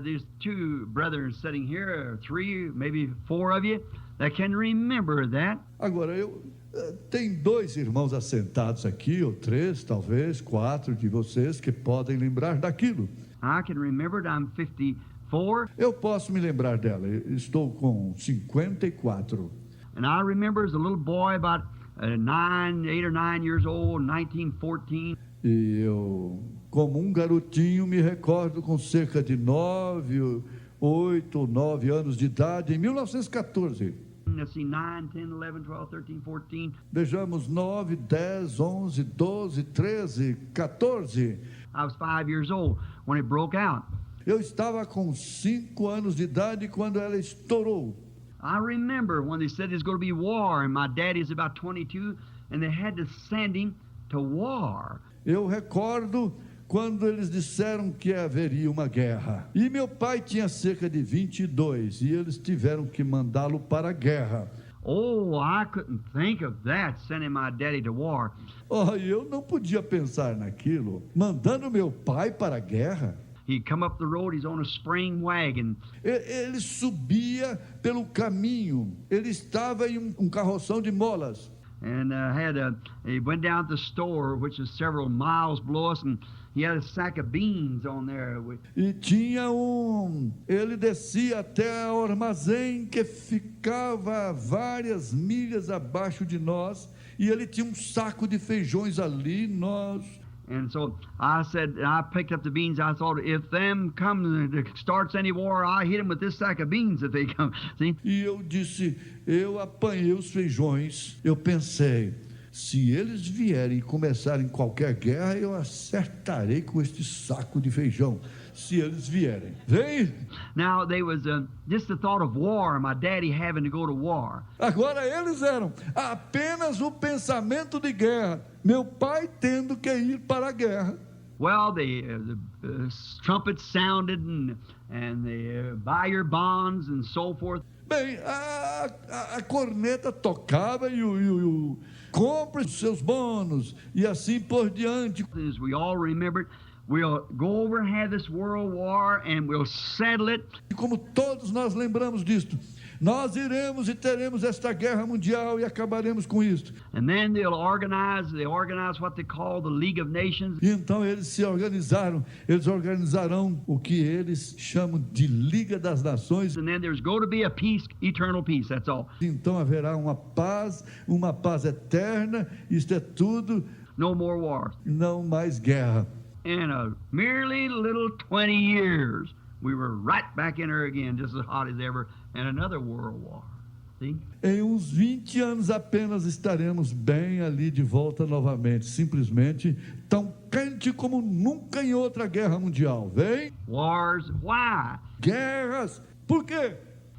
there's two brethren sitting here, or three, maybe four of you, that can remember that. Agora, tem dois irmãos assentados aqui, ou três, talvez, quatro de vocês que podem lembrar daquilo. I can remember it. I'm 54. Eu posso me lembrar dela. Estou com 54. And I remember as a little boy, about 8 or 9 years old, 1914. E eu, como um garotinho, me recordo com cerca de 8 ou 9 anos de idade, em 1914. Let's see, 9, 10, 11, 12, 13, 14. Vejamos, 9, 10, 11, 12, 13, 14. I was 5 years old when it broke out. Eu estava com 5 anos de idade quando ela estourou. I remember when they said there's going to be war, and my daddy's about 22, and they had to send him to war. Eu recordo quando eles disseram que haveria uma guerra. E meu pai tinha cerca de 22 e eles tiveram que mandá-lo para a guerra. Oh, I couldn't think of that, sending my daddy to war. Oh, eu não podia pensar naquilo. Mandando meu pai para a guerra. He'd come up the road, he's on a spring wagon. Ele subia pelo caminho. Ele estava em um carroção de molas. And he went down to the store, which is several miles below us, and he had a sack of beans on there. E tinha ele descia até o armazém que ficava várias milhas abaixo de nós, e ele tinha um saco de feijões ali, And so I picked up the beans. I thought, if them starts any war, I hit them with this sack of beans if they come. See? E eu disse, eu apanhei os feijões. Eu pensei, se eles vierem e começarem qualquer guerra, eu acertarei com este saco de feijão. Se eles vierem. Vem! Now, there was just the thought of war, my daddy having to go to war. Agora eles eram apenas o pensamento de guerra. Meu pai tendo que ir para a guerra. Well, the trumpets sounded and they buy your bonds and so forth. Bem, a corneta tocava e o compre os seus bônus e assim por diante. As we all remembered, we'll go over and have this world war and we'll settle it. E como todos nós lembramos disto, nós iremos e teremos esta guerra mundial e acabaremos com isto. And then they organize what they call the League of Nations. E então eles organizarão o que eles chamam de Liga das Nações. And then there's going to be a peace, eternal peace, that's all. Então haverá uma paz eterna, isto é tudo. No more wars. Não mais guerra. In a merely little 20 years, we were right back in her again, just as hot as ever, and another world war. See? Em uns 20 anos apenas estaremos bem ali de volta novamente, simplesmente tão quente como nunca em outra guerra mundial. Vem? Wars, why? Guerras, por quê?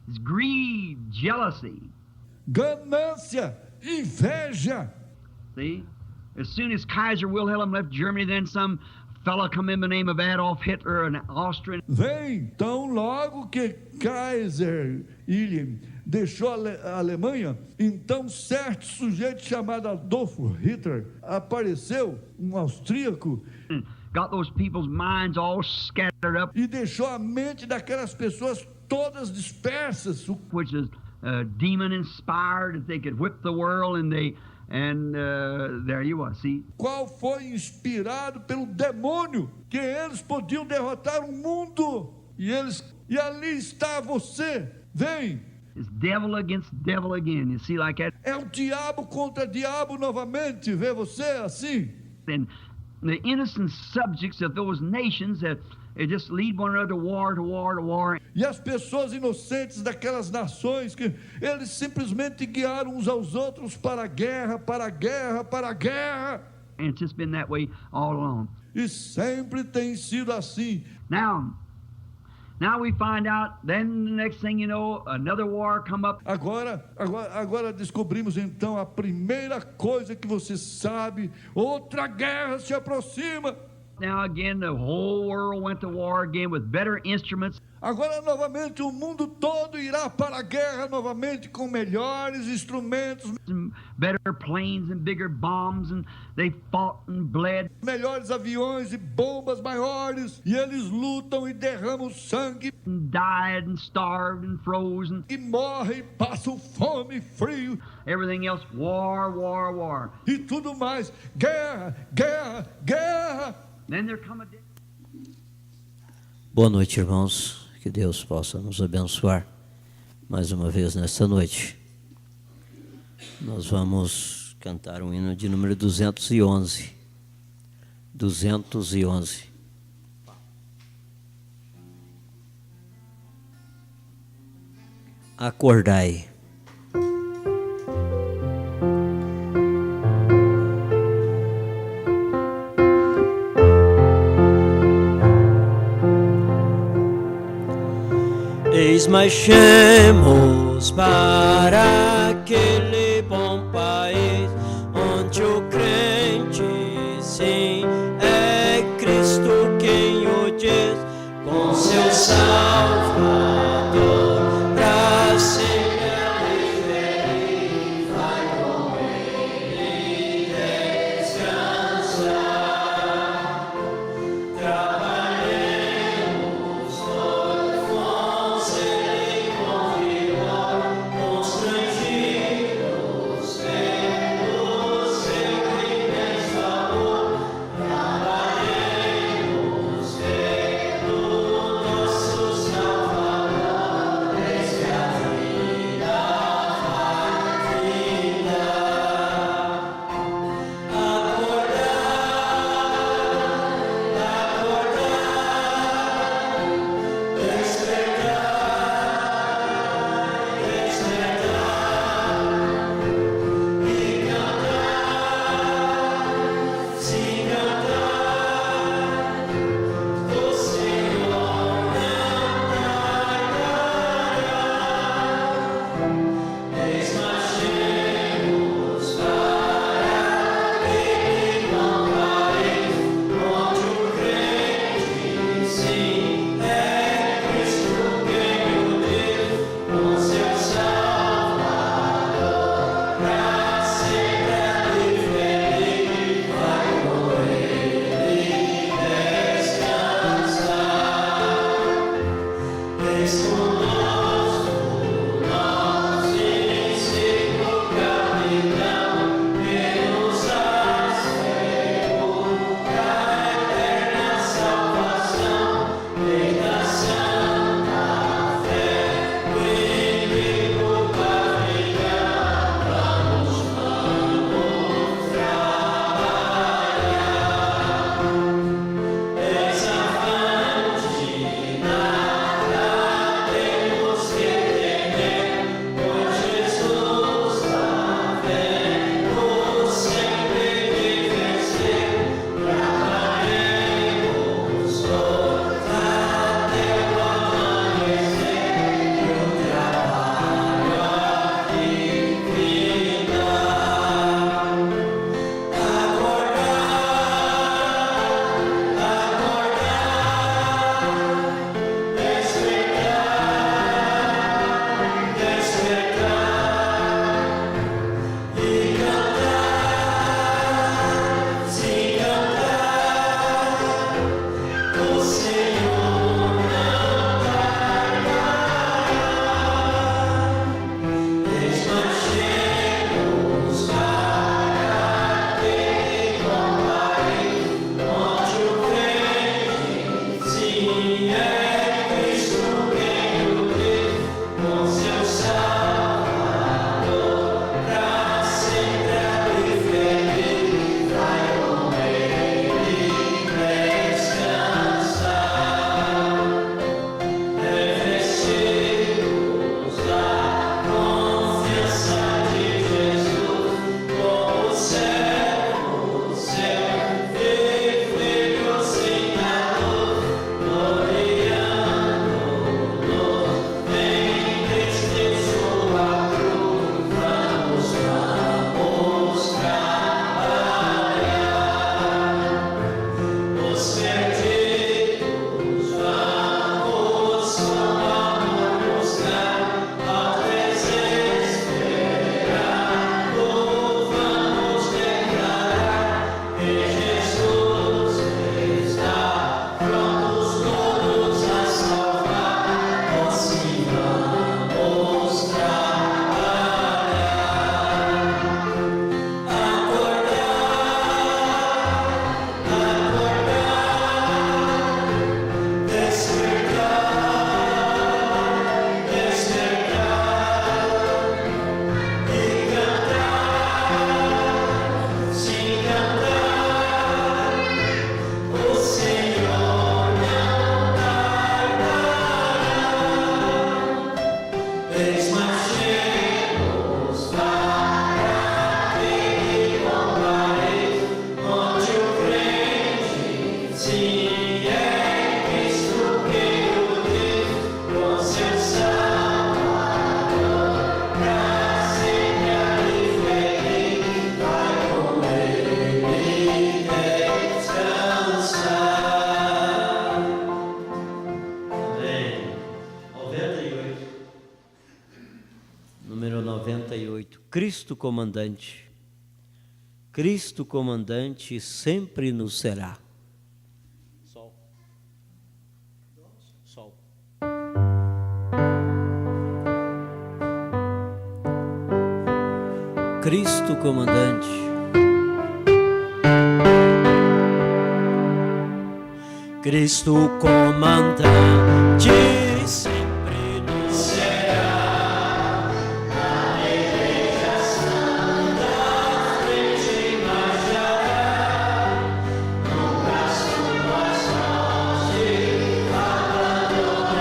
It's greed, jealousy. Ganância, inveja. See? As soon as Kaiser Wilhelm left Germany, then some fellow come in the name of Adolf Hitler, an Austrian. Vem, tão logo que Kaiser Wilhelm deixou a Alemanha, então certo sujeito chamado Adolfo Hitler apareceu, um austríaco, Got those people's minds all scattered up, e deixou a mente daquelas pessoas todas dispersas, which is demon inspired, that they could whip the world, and there you are, see? qual foi inspirado pelo demônio, que eles podiam derrotar o mundo, e ali está você, vem. It's devil against devil again, you see, like that. É o diabo contra diabo novamente, vê você assim? And the innocent subjects of those nations that they just lead one another war to war to war. E as pessoas inocentes daquelas nações que eles simplesmente guiaram uns aos outros para a guerra, para a guerra, para a guerra. And it's just been that way all along. E sempre tem sido assim. Now we find out, then the next thing you know, another war come up. Agora descobrimos então a primeira coisa que você sabe, outra guerra se aproxima. Now again, the whole world went to war again with better instruments. Agora, novamente, o mundo todo irá para a guerra novamente com melhores instrumentos, And better planes and bigger bombs, and they fought and bled. melhores aviões e bombas maiores, e eles lutam e derramam sangue And died and starved and frozen. e morrem, passam fome e frio Everything else, war, war, war. e tudo mais. Guerra, guerra, guerra. Then there come a day. Boa noite, irmãos. Que Deus possa nos abençoar mais uma vez nesta noite. Nós vamos cantar um hino de número 211. 211. Acordai. Eis marchemos para aquele bom país, onde o crente, sim, é Cristo quem o diz, com seu Salvador, pra sempre ali feliz, vai com ele descansar. Trabalhemos todos com sede e com vigor, constrangidos pelo sempre imenso amor. Trabalhemos pelo nosso Salvador, desde a vida partida. 48. Cristo comandante. Cristo comandante sempre nos será. Sol. Sol. Cristo comandante. Cristo comandante sempre nos será. Na igreja santa frente marchará. No braço das mãos te abandonará.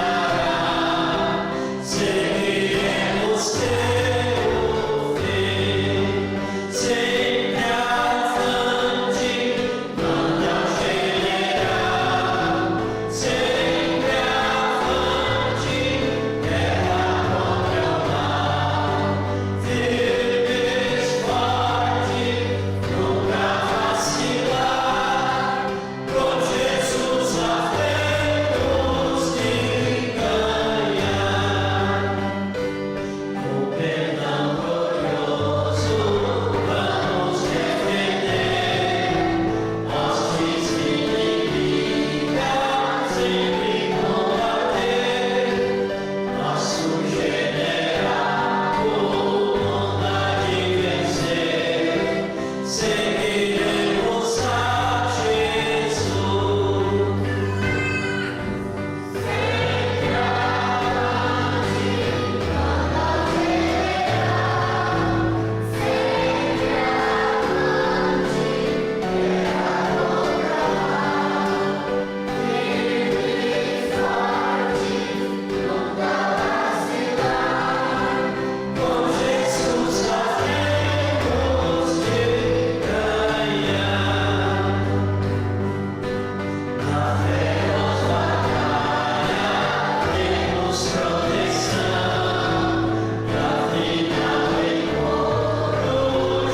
Seguiremos teu fim, sempre avante, manda o general. Sempre avante, guerra contra o mal. Firmes, fortes, nunca vacilar. Com Jesus à frente de ganhar. O perdão glorioso vamos defender. Hostes inimigas sempre combater. Nosso general, o mundo há de vencer. Seguiremos a Jesus. Com Jesus à frente de ganhar. Na feroz batalha temos proteção. Pra final encontro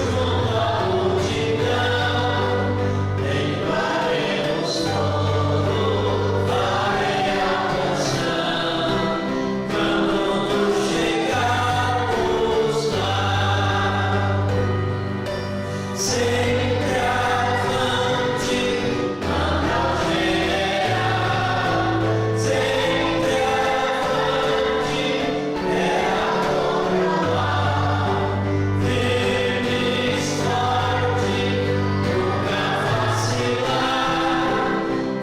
junto à multidão. Lembraremos todo, farei a canção. Quando chegarmos lá. Sempre avante, manda o general. Sempre avante, guerra contra o mal. Firmes, fortes, nunca vacilar.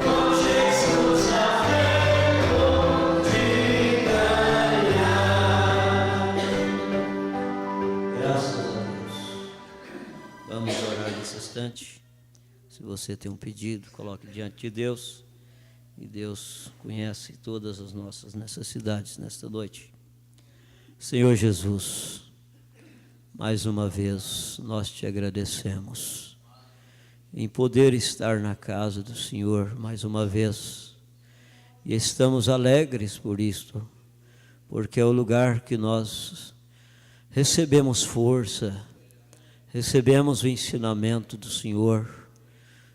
Com Jesus à frente de ganhar. Graças a Deus. Vamos orar nesse instante. Se você tem um pedido, coloque diante de Deus. E Deus conhece todas as nossas necessidades nesta noite. Senhor Jesus, mais uma vez nós te agradecemos em poder estar na casa do Senhor mais uma vez. E estamos alegres por isto, porque é o lugar que nós recebemos força, recebemos o ensinamento do Senhor.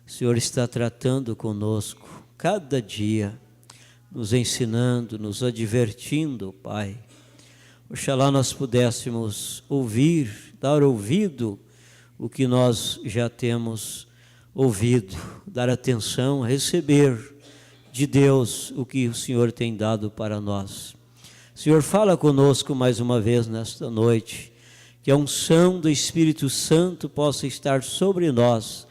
O Senhor está tratando conosco cada dia, nos ensinando, nos advertindo, Pai. Oxalá nós pudéssemos ouvir, dar ouvido o que nós já temos ouvido, dar atenção, receber de Deus o que o Senhor tem dado para nós. Senhor, fala conosco mais uma vez nesta noite, que a unção do Espírito Santo possa estar sobre nós,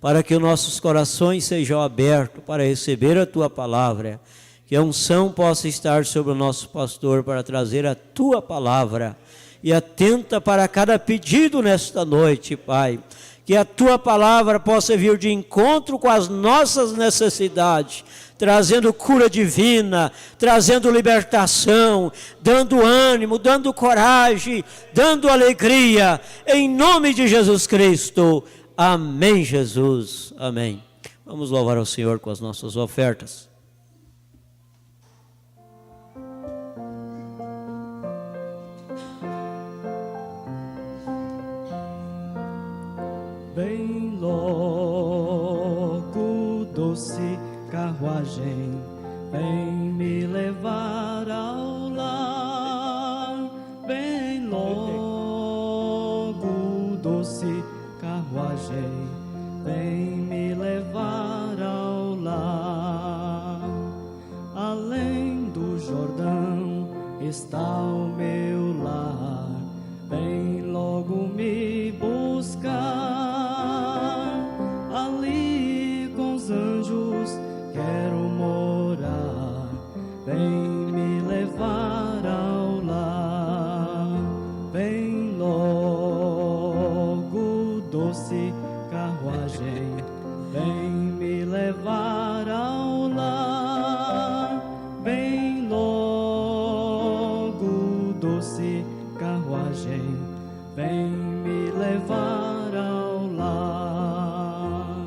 para que os nossos corações sejam abertos para receber a Tua palavra, que a unção possa estar sobre o nosso pastor para trazer a Tua palavra, e atenta para cada pedido nesta noite, Pai, que a Tua palavra possa vir de encontro com as nossas necessidades, trazendo cura divina, trazendo libertação, dando ânimo, dando coragem, dando alegria, em nome de Jesus Cristo. Amém, Jesus. Amém. Vamos louvar ao Senhor com as nossas ofertas. Vem logo, doce carruagem, vem me levar ao lar. Vem logo, está o meu lar. Vem logo me buscar. Ali com os anjos quero morar. Vem me levar ao lar. Vem logo, doce carruagem. Vem me levar ao lar. Vem logo, doce carruagem. Vem me levar ao lar.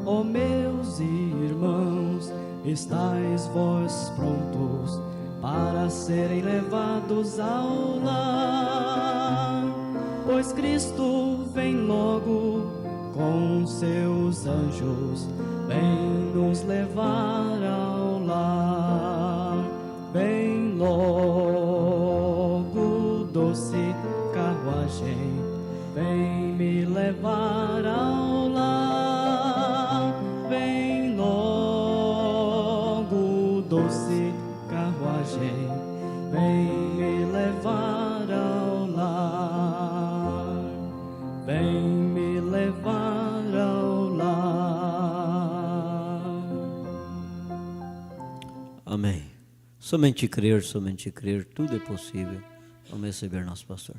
Ó meus irmãos, estáis vós prontos para serem levados ao lar, pois Cristo vem logo com seus anjos, vem nos levar ao lar. Vem logo, doce carruagem, vem me levar ao lar. Vem logo, doce carruagem, vem me levar ao lar. Vem me levar ao lar. Amém. Somente crer, tudo é possível. Vamos receber nosso pastor.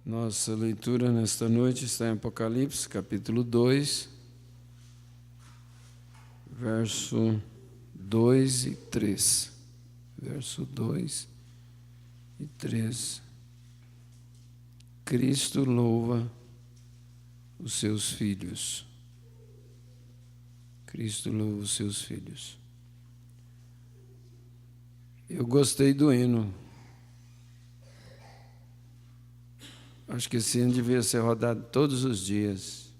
Nossa leitura nesta noite está em Apocalipse, capítulo 2, verso 2 e 3. Verso 2 e 3. Cristo louva os seus filhos. Cristo louva os seus filhos. Eu gostei do hino. Acho que esse hino devia ser rodado todos os dias.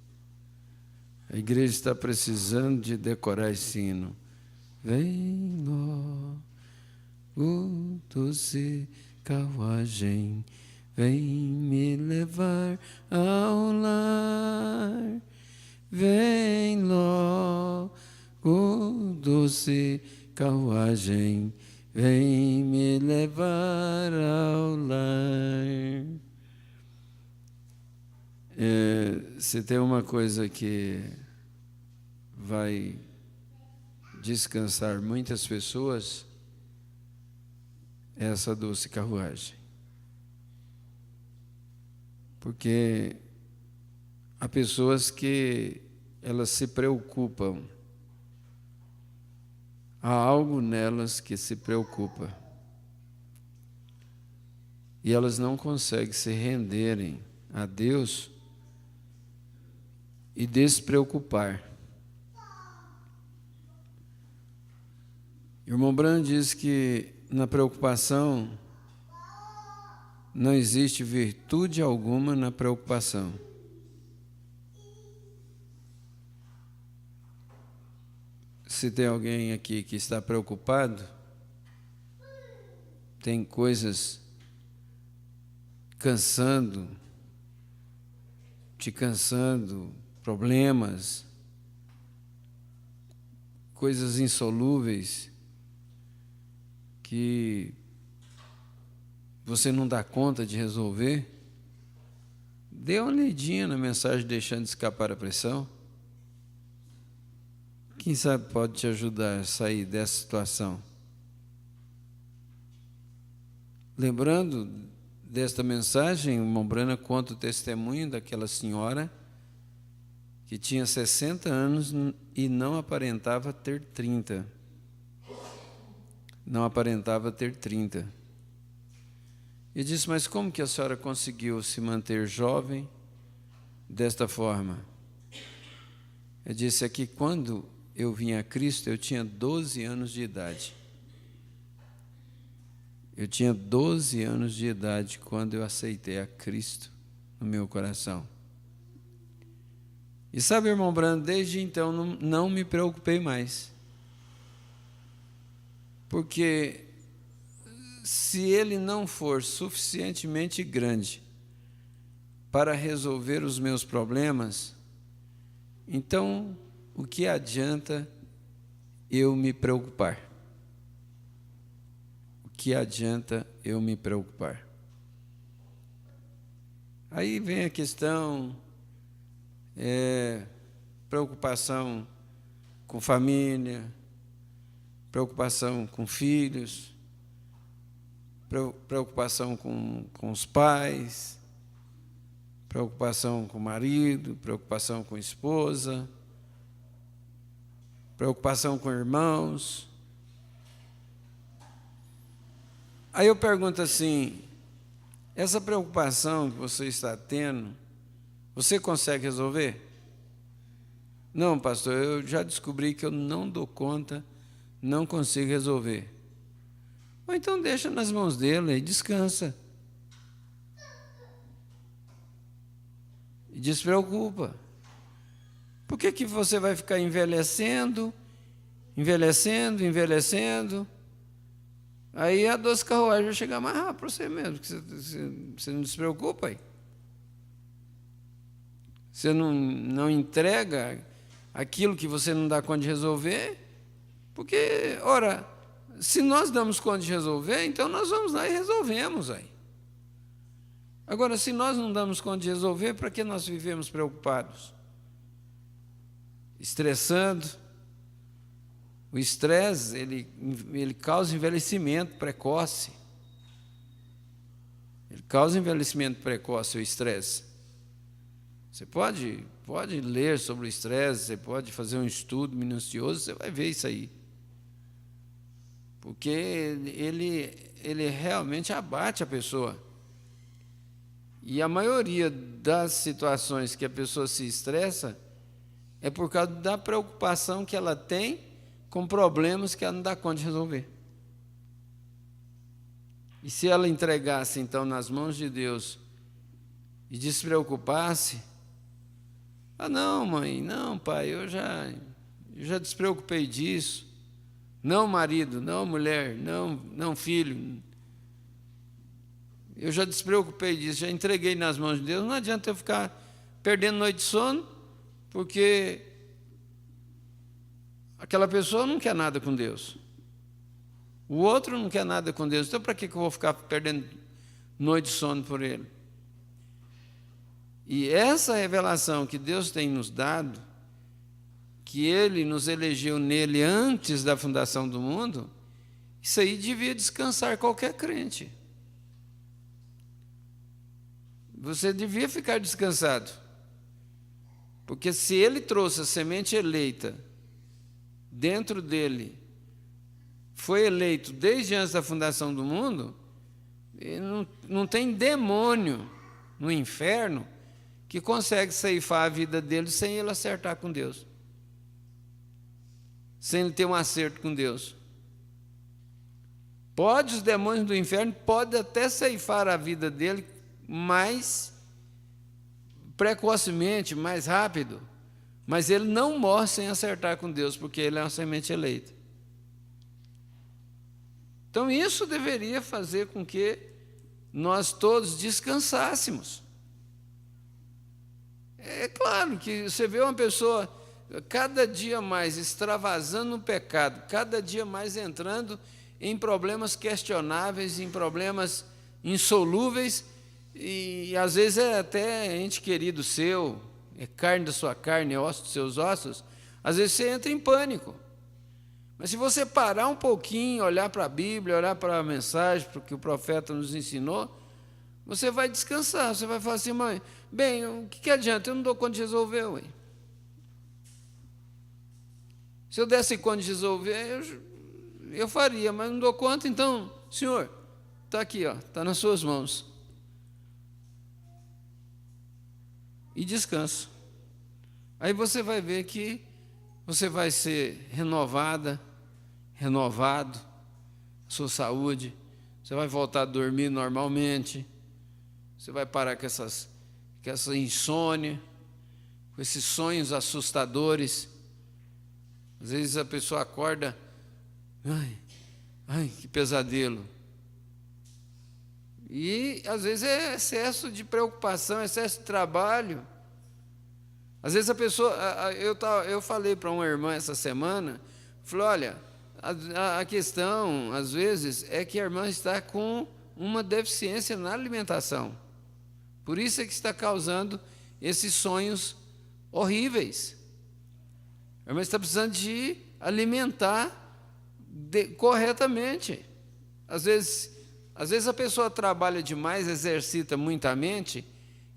A igreja está precisando de decorar esse hino. Vem logo, doce carruagem, vem me levar ao lar. Vem logo, doce carruagem, vem me levar ao lar. Se tem uma coisa que vai descansar muitas pessoas, é essa doce carruagem. Porque há pessoas que elas se preocupam, há algo nelas que se preocupa, e elas não conseguem se renderem a Deus e despreocupar. O irmão Branham diz que na preocupação não existe virtude alguma na preocupação. Se tem alguém aqui que está preocupado, tem coisas te cansando, problemas, coisas insolúveis que você não dá conta de resolver, dê uma lidinha na mensagem Deixando Escapar a Pressão, Quem sabe pode te ajudar a sair dessa situação. Lembrando desta mensagem, o irmão Brana conta o testemunho daquela senhora que tinha 60 anos e não aparentava ter 30. Não aparentava ter 30. E disse, mas como que a senhora conseguiu se manter jovem desta forma? Eu disse, que quando eu vim a Cristo, eu tinha 12 anos de idade. Eu tinha 12 anos de idade quando eu aceitei a Cristo no meu coração. E sabe, irmão Brando, desde então não me preocupei mais. Porque se ele não for suficientemente grande para resolver os meus problemas, então o que adianta eu me preocupar? O que adianta eu me preocupar? Aí vem a questão, preocupação com família, preocupação com filhos, preocupação com os pais, preocupação com o marido, preocupação com a esposa, preocupação com irmãos. Aí eu pergunto assim, essa preocupação que você está tendo, você consegue resolver? Não, pastor, eu já descobri que eu não dou conta, não consigo resolver. Ou então deixa nas mãos dele e descansa. E despreocupa. Por que você vai ficar envelhecendo? Aí a 12 carruagem vai chegar mais rápido para você mesmo, porque você não se preocupa aí. Você não entrega aquilo que você não dá conta de resolver, porque, ora, se nós damos conta de resolver, então nós vamos lá e resolvemos aí. Agora, se nós não damos conta de resolver, para que nós vivemos preocupados? Estressando. O estresse, ele causa envelhecimento precoce. Ele causa envelhecimento precoce, o estresse. Você pode ler sobre o estresse, você pode fazer um estudo minucioso, você vai ver isso aí. Porque ele realmente abate a pessoa. E a maioria das situações que a pessoa se estressa é por causa da preocupação que ela tem com problemas que ela não dá conta de resolver. E se ela entregasse, então, nas mãos de Deus e despreocupasse, não, mãe, não, pai, eu já despreocupei disso. Não, marido, não, mulher, não, filho. Eu já despreocupei disso, já entreguei nas mãos de Deus. Não adianta eu ficar perdendo noite de sono, porque aquela pessoa não quer nada com Deus. O outro não quer nada com Deus. Então, para que eu vou ficar perdendo noite de sono por ele? E essa revelação que Deus tem nos dado, que Ele nos elegeu nele antes da fundação do mundo, isso aí devia descansar qualquer crente. Você devia ficar descansado. Porque se Ele trouxe a semente eleita dentro dele, foi eleito desde antes da fundação do mundo, não tem demônio no inferno que consegue ceifar a vida dele sem ele acertar com Deus. Sem ele ter um acerto com Deus. Os demônios do inferno podem até ceifar a vida dele mais precocemente, mais rápido, mas ele não morre sem acertar com Deus, porque ele é uma semente eleita. Então isso deveria fazer com que nós todos descansássemos. É claro que você vê uma pessoa cada dia mais extravasando no pecado, cada dia mais entrando em problemas questionáveis, em problemas insolúveis, e às vezes é até ente querido seu, é carne da sua carne, é osso dos seus ossos, Às vezes você entra em pânico. Mas se você parar um pouquinho, olhar para a Bíblia, olhar para a mensagem, para o que o profeta nos ensinou, você vai descansar. Você vai falar assim, mãe, bem, o que adianta? Eu não dou conta de resolver, ué. Se eu desse conta de resolver, eu faria, mas não dou conta, então, senhor, está aqui, está nas suas mãos. E descansa. Aí você vai ver que você vai ser renovada, renovado, sua saúde, você vai voltar a dormir normalmente, você vai parar com essa insônia, com esses sonhos assustadores. Às vezes a pessoa acorda, ai, que pesadelo. E às vezes é excesso de preocupação, excesso de trabalho. Às vezes a pessoa, eu falei para uma irmã essa semana, falei, olha, a questão, às vezes, é que a irmã está com uma deficiência na alimentação. Por isso é que está causando esses sonhos horríveis. A irmã está precisando de alimentar corretamente. Às vezes a pessoa trabalha demais, exercita muita mente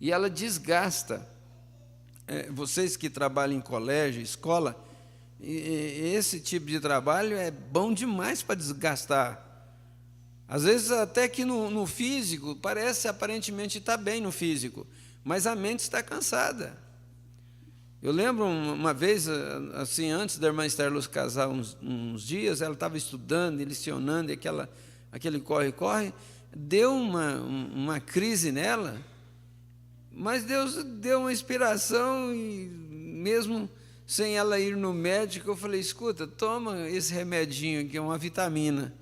e ela desgasta. Vocês que trabalham em colégio, escola, esse tipo de trabalho é bom demais para desgastar. Às vezes até que no físico, parece aparentemente estar bem no físico, mas a mente está cansada. Eu lembro uma vez, assim, antes da irmã Esther Luz casar uns dias, ela estava estudando, lecionando, e aquele corre-corre, deu uma crise nela, mas Deus deu uma inspiração e mesmo sem ela ir no médico, eu falei, escuta, toma esse remedinho aqui, é uma vitamina.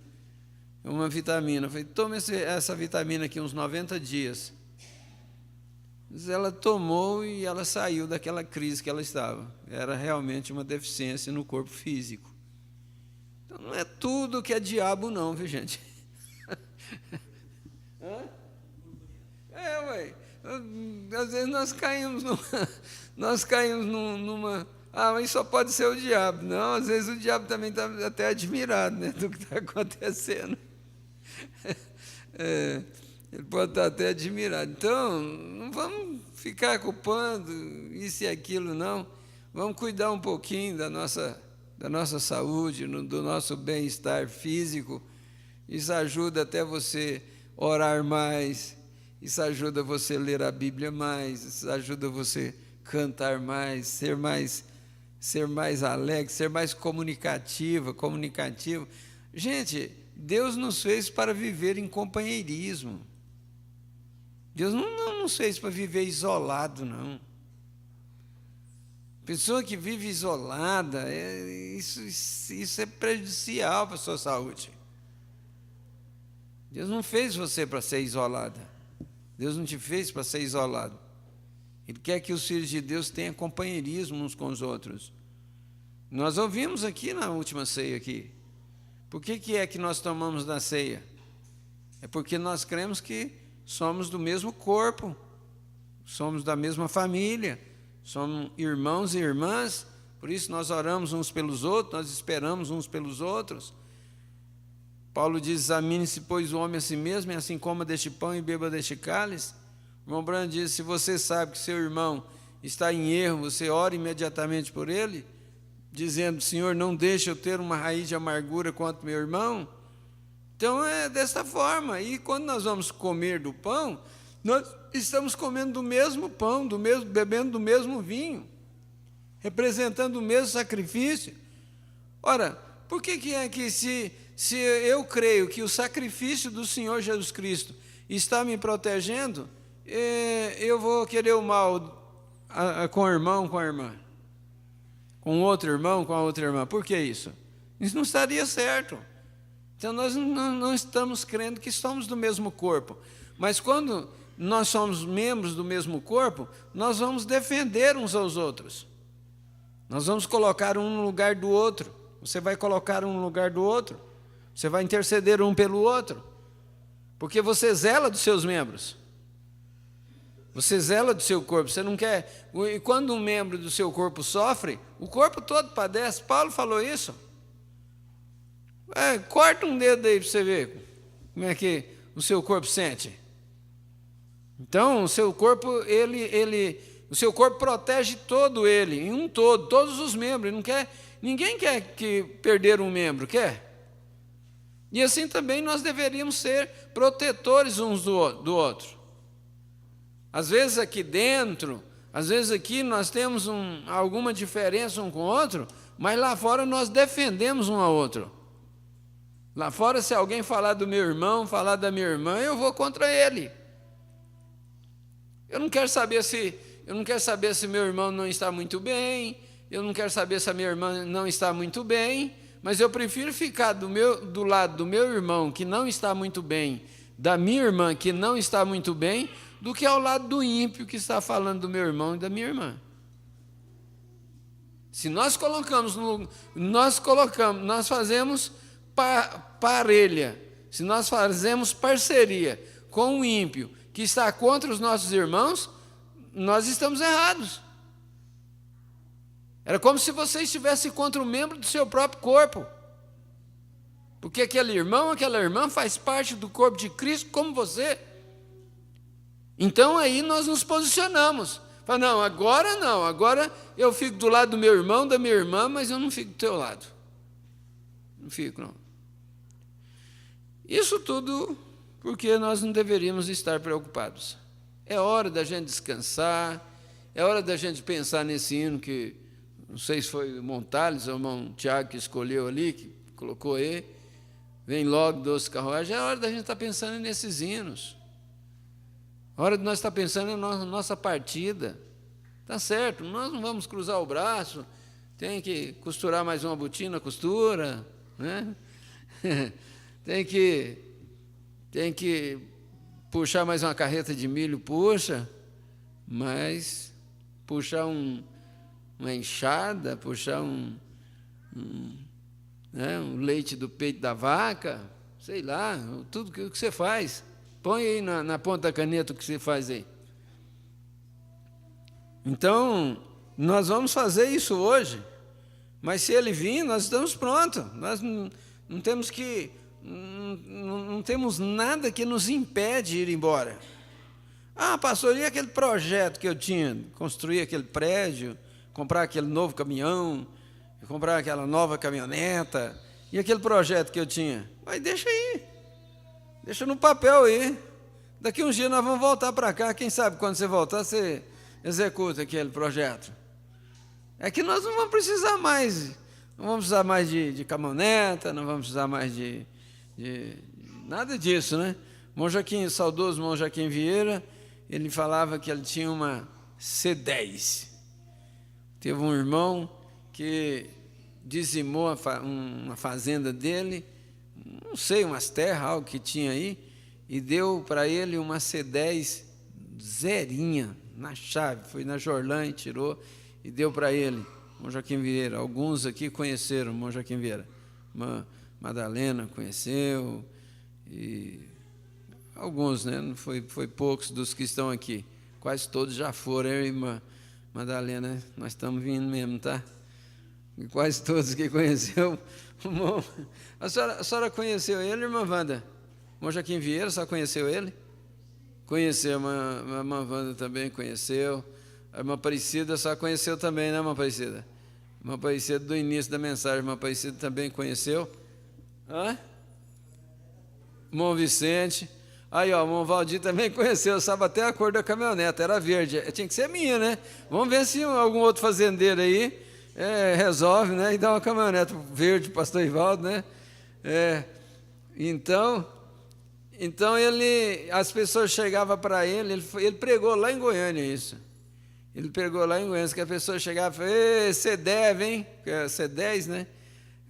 É uma vitamina. Eu falei, toma essa vitamina aqui uns 90 dias. Mas ela tomou e ela saiu daquela crise que ela estava. Era realmente uma deficiência no corpo físico. Então não é tudo que é diabo não, viu, gente? Ué. Às vezes nós caímos numa... mas só pode ser o diabo. Não, às vezes o diabo também está até admirado, né, do que está acontecendo. Ele pode estar até admirado. Então, não vamos ficar culpando isso e aquilo, não. Vamos cuidar um pouquinho da nossa saúde, do nosso bem-estar físico. Isso ajuda até você orar mais. Isso ajuda você a ler a Bíblia mais, isso ajuda você a cantar mais, ser mais alegre, ser mais comunicativo. Gente, Deus nos fez para viver em companheirismo. Deus não nos fez para viver isolado, não. Pessoa que vive isolada, isso é prejudicial para a sua saúde. Deus não fez você para ser isolada. Deus não te fez para ser isolado. Ele quer que os filhos de Deus tenham companheirismo uns com os outros. Nós ouvimos aqui na última ceia aqui. Por que é que nós tomamos da ceia? É porque nós cremos que somos do mesmo corpo, somos da mesma família, somos irmãos e irmãs, por isso nós oramos uns pelos outros, nós esperamos uns pelos outros. Paulo diz, examine-se, pois, o homem a si mesmo, e assim coma deste pão e beba deste cálice. O irmão Branham diz, se você sabe que seu irmão está em erro, você ora imediatamente por ele, dizendo, Senhor, não deixe eu ter uma raiz de amargura contra meu irmão. Então é dessa forma, e quando nós vamos comer do pão, nós estamos comendo do mesmo pão, bebendo do mesmo vinho, representando o mesmo sacrifício. Ora, por que é que se eu creio que o sacrifício do Senhor Jesus Cristo está me protegendo, eu vou querer o mal com o irmão, com a irmã, com outro irmão, com a outra irmã? Por que isso? Isso não estaria certo. Então nós não estamos crendo que somos do mesmo corpo, mas quando nós somos membros do mesmo corpo, nós vamos defender uns aos outros, nós vamos colocar um no lugar do outro, você vai colocar um no lugar do outro, você vai interceder um pelo outro, porque você zela dos seus membros. Você zela do seu corpo, você não quer. E quando um membro do seu corpo sofre, o corpo todo padece. Paulo falou isso. Corta um dedo aí para você ver como é que o seu corpo sente. Então, o seu corpo, o seu corpo protege todo ele, em um todo, todos os membros. Ninguém quer que perder um membro, quer? E assim também nós deveríamos ser protetores uns do outro. Às vezes aqui dentro, às vezes aqui nós temos alguma diferença um com o outro, mas lá fora nós defendemos um ao outro. Lá fora, se alguém falar do meu irmão, falar da minha irmã, eu vou contra ele. Eu não quero saber se meu irmão não está muito bem, eu não quero saber se a minha irmã não está muito bem, mas eu prefiro ficar do lado do meu irmão que não está muito bem, da minha irmã que não está muito bem, do que ao lado do ímpio que está falando do meu irmão e da minha irmã. Se nós nós fazemos parelha, se nós fazemos parceria com o ímpio que está contra os nossos irmãos, nós estamos errados. Era como se você estivesse contra um membro do seu próprio corpo. Porque aquele irmão, aquela irmã faz parte do corpo de Cristo como você. Então aí nós nos posicionamos. Fala, não, agora eu fico do lado do meu irmão, da minha irmã, mas eu não fico do teu lado. Não fico, não. Isso tudo porque nós não deveríamos estar preocupados. É hora da gente descansar, é hora da gente pensar nesse hino que, não sei se foi o Montales ou o irmão Tiago que escolheu ali, que colocou aí, vem logo doce carruagem, é hora da gente estar pensando nesses hinos. A hora de nós estar pensando na nossa partida. Está certo, nós não vamos cruzar o braço, tem que costurar mais uma botina, costura, né? tem que puxar mais uma carreta de milho, puxa, mas puxar uma enxada, puxar um leite do peito da vaca, sei lá, tudo que você faz. Põe aí na ponta da caneta o que você faz aí. Então, nós vamos fazer isso hoje, mas se ele vir, nós estamos prontos. Nós não temos nada que nos impede de ir embora. Pastor, e aquele projeto que eu tinha? Construir aquele prédio, comprar aquele novo caminhão, comprar aquela nova caminhoneta, e aquele projeto que eu tinha? Mas deixa aí. Deixa no papel aí. Daqui uns dias nós vamos voltar para cá. Quem sabe quando você voltar, você executa aquele projeto. É que nós não vamos precisar mais. Não vamos precisar mais de caminhoneta, não vamos precisar mais de nada disso, né? Saudoso irmão Joaquim Vieira, ele falava que ele tinha uma C10. Teve um irmão que dizimou uma fazenda dele, não sei, umas terras, algo que tinha aí, e deu para ele uma C10 zerinha, na chave, foi na Jorlã e tirou, e deu para ele, irmão Joaquim Vieira. Alguns aqui conheceram o irmão Joaquim Vieira. Irmã Madalena conheceu, e alguns, né? Não foi poucos dos que estão aqui, quase todos já foram, irmã Madalena, nós estamos vindo mesmo, tá? E quase todos que conheceu, a senhora conheceu ele, irmã Wanda? O irmão Joaquim Vieira, só conheceu ele? Conheceu, a irmã Wanda também conheceu, a irmã Aparecida só conheceu também, né, irmã Aparecida? A irmã Aparecida do início da mensagem, a irmã Aparecida também conheceu. Irmão Vicente, aí ó, o irmão Valdir também conheceu, sabe até a cor da caminhonete, era verde, tinha que ser minha, né? Vamos ver se algum outro fazendeiro aí resolve, né? E dá uma caminhonete verde para o pastor Ivaldo, né? Então as pessoas chegavam para ele pregou lá em Goiânia isso. Ele pregou lá em Goiânia, que a pessoa chegava e falava, você deve, hein? C10, né?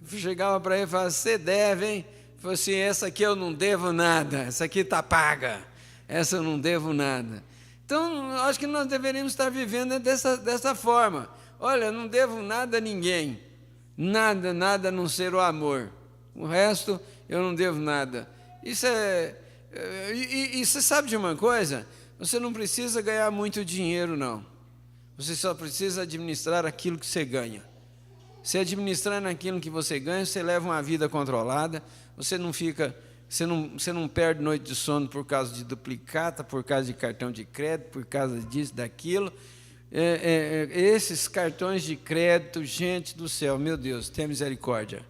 Chegava para ele e falava, você deve, hein? Falou assim, essa aqui eu não devo nada, essa aqui está paga, essa eu não devo nada. Então, acho que nós deveríamos estar vivendo dessa forma. Olha, não devo nada a ninguém, nada a não ser o amor. O resto, eu não devo nada. Isso e você sabe de uma coisa? você não precisa ganhar muito dinheiro, não. Você só precisa administrar aquilo que você ganha. Se administrando aquilo que você ganha, você leva uma vida controlada, você não perde noite de sono por causa de duplicata, por causa de cartão de crédito, por causa disso, daquilo. Esses cartões de crédito, gente do céu, meu Deus, tenha misericórdia.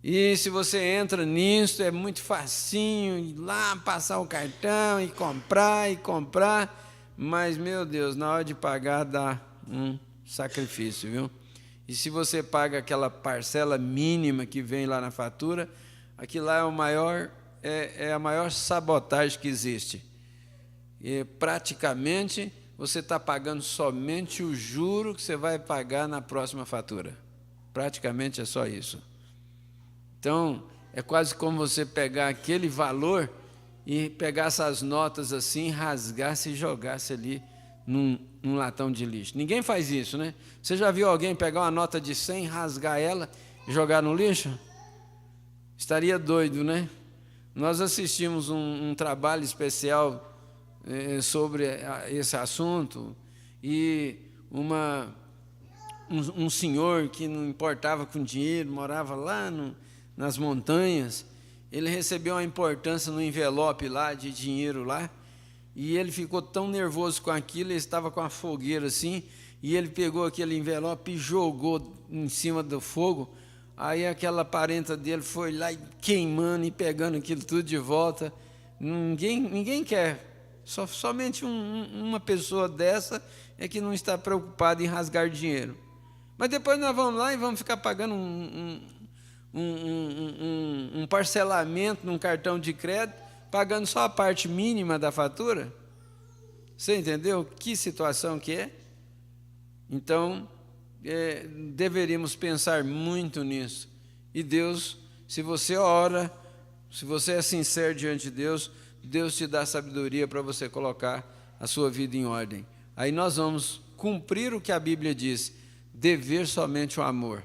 E se você entra nisso, é muito facinho ir lá, passar o cartão e comprar, mas, meu Deus, na hora de pagar dá um sacrifício, viu? E se você paga aquela parcela mínima que vem lá na fatura, aquilo lá é a maior sabotagem que existe. E praticamente você está pagando somente o juro que você vai pagar na próxima fatura. Praticamente é só isso. Então, é quase como você pegar aquele valor e pegar essas notas assim, rasgasse e jogasse ali num latão de lixo. Ninguém faz isso, né? Você já viu alguém pegar uma nota de 100, rasgar ela e jogar no lixo? Estaria doido, né? Nós assistimos um trabalho especial sobre esse assunto e um senhor que não importava com dinheiro, morava lá nas montanhas, ele recebeu uma importância no envelope lá de dinheiro lá, e ele ficou tão nervoso com aquilo, ele estava com a fogueira assim, e ele pegou aquele envelope e jogou em cima do fogo. Aí aquela parenta dele foi lá e queimando e pegando aquilo tudo de volta. Ninguém quer, somente uma pessoa dessa é que não está preocupada em rasgar dinheiro. Mas depois nós vamos lá e vamos ficar pagando um parcelamento num cartão de crédito, pagando só a parte mínima da fatura. Você entendeu que situação que é? Então, deveríamos pensar muito nisso. E Deus, se você ora, se você é sincero diante de Deus, Deus te dá sabedoria para você colocar a sua vida em ordem. Aí nós vamos cumprir o que a Bíblia diz, dever somente o amor.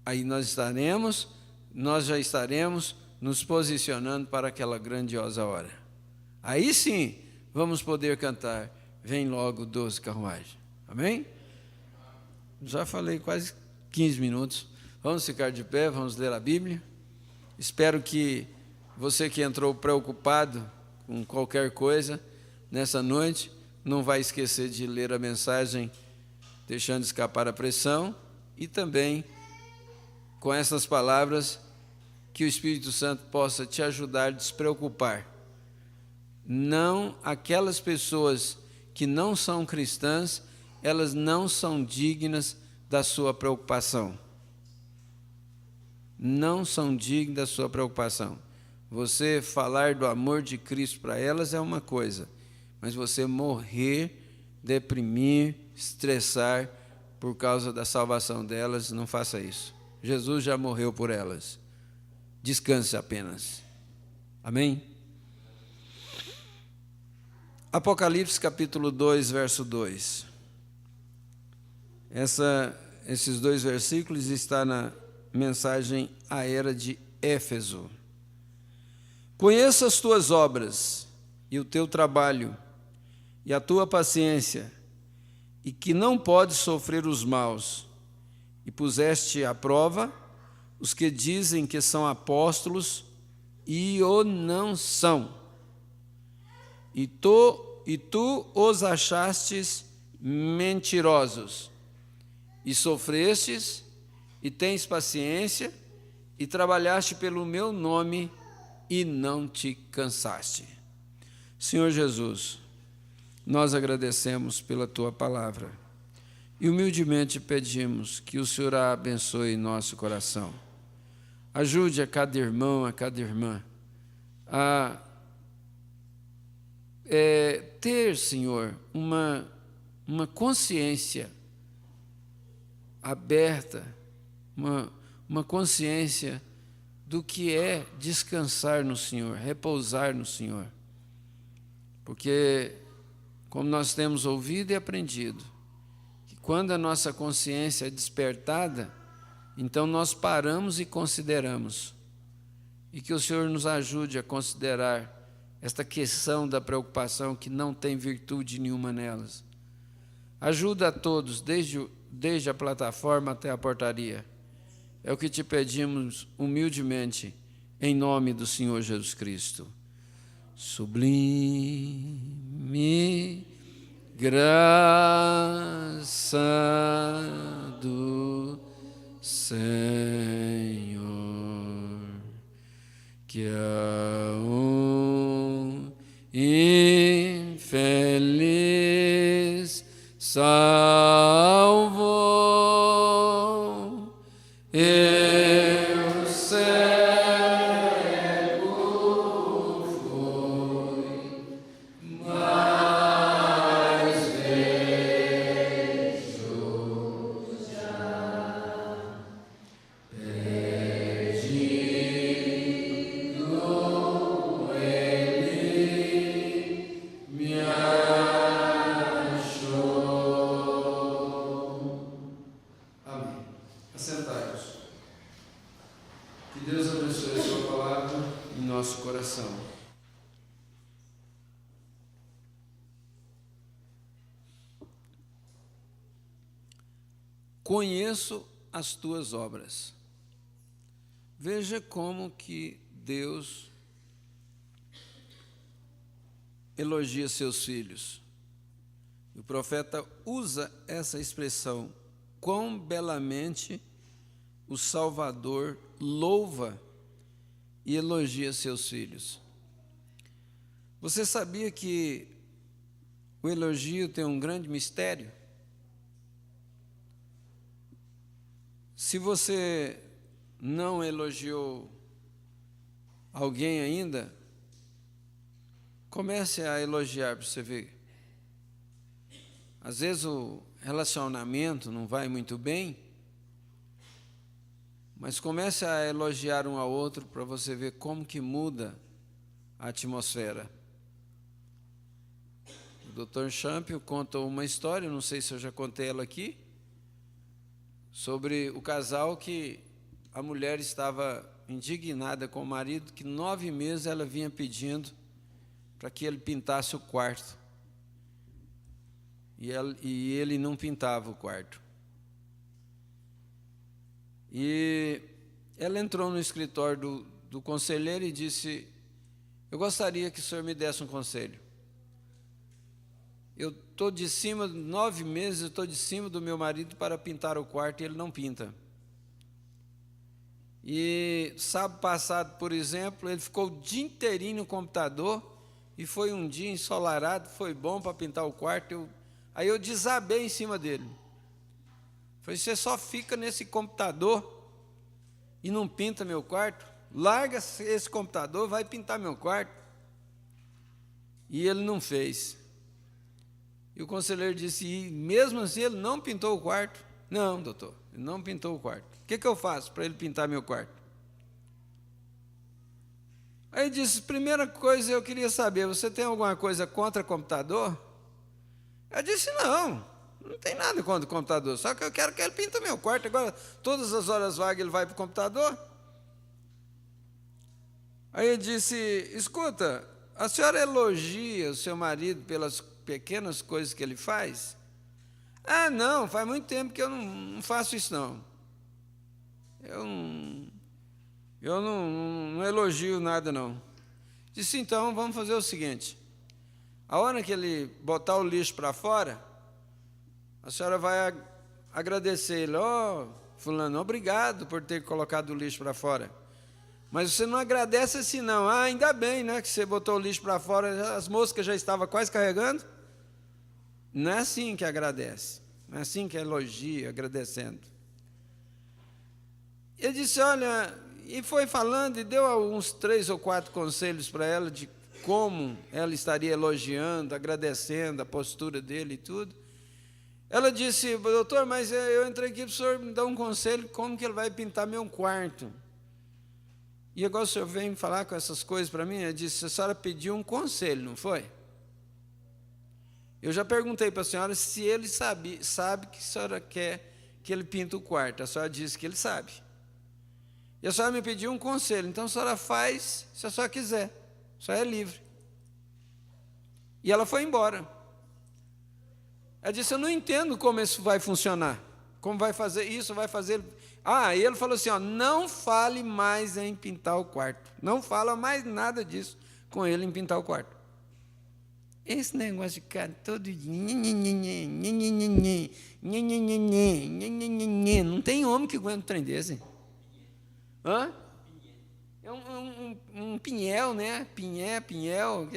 Aí nós já estaremos nos posicionando para aquela grandiosa hora. Aí sim, vamos poder cantar, vem logo, doce carruagem. Amém? Já falei quase 15 minutos. Vamos ficar de pé, vamos ler a Bíblia. Espero que você que entrou preocupado com qualquer coisa nessa noite, não vai esquecer de ler a mensagem, deixando escapar a pressão, e também com essas palavras, que o Espírito Santo possa te ajudar a despreocupar. Não, aquelas pessoas que não são cristãs, elas não são dignas da sua preocupação. Não são dignas da sua preocupação. Você falar do amor de Cristo para elas é uma coisa, mas você morrer, deprimir, estressar por causa da salvação delas, não faça isso. Jesus já morreu por elas. Descanse apenas. Amém? Apocalipse capítulo 2, verso 2. Esses dois versículos estão na mensagem à era de Éfeso. Conheço as tuas obras e o teu trabalho e a tua paciência, e que não podes sofrer os maus, e puseste à prova os que dizem que são apóstolos e o não são. E tu os achastes mentirosos, e sofrestes, e tens paciência, e trabalhaste pelo meu nome, e não te cansaste. Senhor Jesus, nós agradecemos pela tua palavra, e humildemente pedimos que o Senhor a abençoe em nosso coração. Ajude a cada irmão, a cada irmã, a ter, Senhor, uma consciência aberta, uma consciência do que é descansar no Senhor, repousar no Senhor. Porque, como nós temos ouvido e aprendido, que quando a nossa consciência é despertada, então nós paramos e consideramos. E que o Senhor nos ajude a considerar esta questão da preocupação que não tem virtude nenhuma nelas. Ajuda a todos, desde a plataforma até a portaria. É o que te pedimos humildemente, em nome do Senhor Jesus Cristo. Sublime graça do Senhor, que a um infeliz salvou. Eu cego fui, mas vejo já. Perdido ele me achou. Amém. Assentai-vos. Que Deus abençoe a sua palavra em nosso coração. Conheço as tuas obras. Veja como que Deus elogia seus filhos. O profeta usa essa expressão, quão belamente o Salvador louva e elogia seus filhos. Você sabia que o elogio tem um grande mistério? Se você não elogiou alguém ainda, comece a elogiar para você ver. Às vezes o relacionamento não vai muito bem, mas comece a elogiar um ao outro para você ver como que muda a atmosfera. O Dr. Champio conta uma história, não sei se eu já contei ela aqui, sobre o casal que a mulher estava indignada com o marido, que 9 meses ela vinha pedindo para que ele pintasse o quarto. E ele não pintava o quarto. E ela entrou no escritório do conselheiro e disse: eu gostaria que o senhor me desse um conselho. Eu estou de cima, 9 meses, eu estou de cima do meu marido para pintar o quarto e ele não pinta. E sábado passado, por exemplo, ele ficou o dia inteirinho no computador e foi um dia ensolarado, foi bom para pintar o quarto. Aí eu desabei em cima dele. Falei: você só fica nesse computador e não pinta meu quarto? Larga esse computador, vai pintar meu quarto. E ele não fez. E o conselheiro disse: e mesmo assim ele não pintou o quarto? Não, doutor, ele não pintou o quarto. O que eu faço para ele pintar meu quarto? Aí ele disse: primeira coisa, eu queria saber, você tem alguma coisa contra computador? Eu disse: não tem nada contra o computador, só que eu quero que ele pinta meu quarto. Agora, todas as horas vagas ele vai para o computador. Aí ele disse: escuta, a senhora elogia o seu marido pelas pequenas coisas que ele faz? Ah, não, faz muito tempo que eu não faço isso, não. Eu não elogio nada, não. Disse: então, vamos fazer o seguinte. A hora que ele botar o lixo para fora, a senhora vai agradecer ele: ó, fulano, obrigado por ter colocado o lixo para fora. Mas você não agradece assim, não. Ah, ainda bem, né, que você botou o lixo para fora, as moscas já estavam quase carregando. Não é assim que agradece. Não é assim que elogia, agradecendo. Ele disse: olha, e foi falando e deu uns 3 ou 4 conselhos para ela de como ela estaria elogiando, agradecendo a postura dele e tudo. Ela disse: doutor, mas eu entrei aqui para o senhor me dar um conselho, como que ele vai pintar meu quarto? E agora o senhor vem falar com essas coisas para mim? Ele disse: a senhora pediu um conselho, não foi? Eu já perguntei para a senhora se ele sabe que a senhora quer que ele pinta o quarto. A senhora disse que ele sabe. E a senhora me pediu um conselho, então a senhora faz se a senhora quiser, a senhora é livre. E ela foi embora. Ela disse, eu não entendo como isso vai funcionar. Como vai fazer isso, vai fazer... Ah, e ele falou assim, ó, não fale mais em pintar o quarto. Não fala mais nada disso com ele em pintar o quarto. Esse negócio de cara todo dia... Não tem homem que aguenta um trem desse. Hã? É um pinhel, né? Pinhel,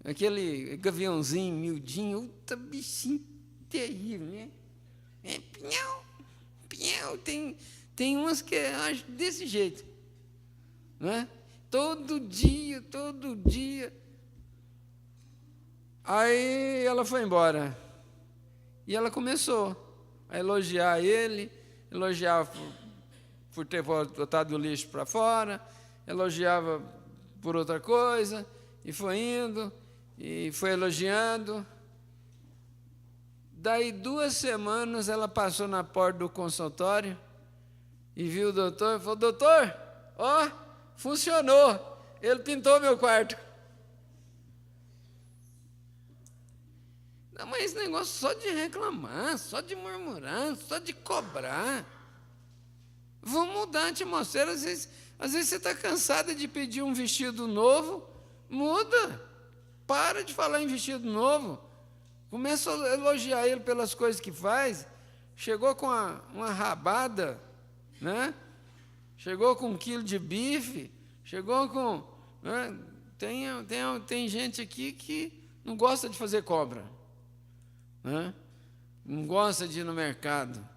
aquele gaviãozinho miudinho, outra bichinho terrível, né? É pinhel. Tem umas que acho desse jeito, não é? Todo dia. Aí ela foi embora e ela começou a elogiar ele, elogiava por ter botado o lixo para fora, elogiava por outra coisa, e foi indo, e foi elogiando. Daí 2 semanas ela passou na porta do consultório e viu o doutor e falou, doutor, ó, funcionou, ele pintou meu quarto. Não, mas esse negócio só de reclamar, só de murmurar, só de cobrar. Vamos mudar a atmosfera. Às vezes você está cansada de pedir um vestido novo, muda. Para de falar em vestido novo. Começa a elogiar ele pelas coisas que faz. Chegou com uma rabada, né? Chegou com 1 quilo de bife, chegou com... Né? Tem gente aqui que não gosta de fazer compra, né? Não gosta de ir no mercado.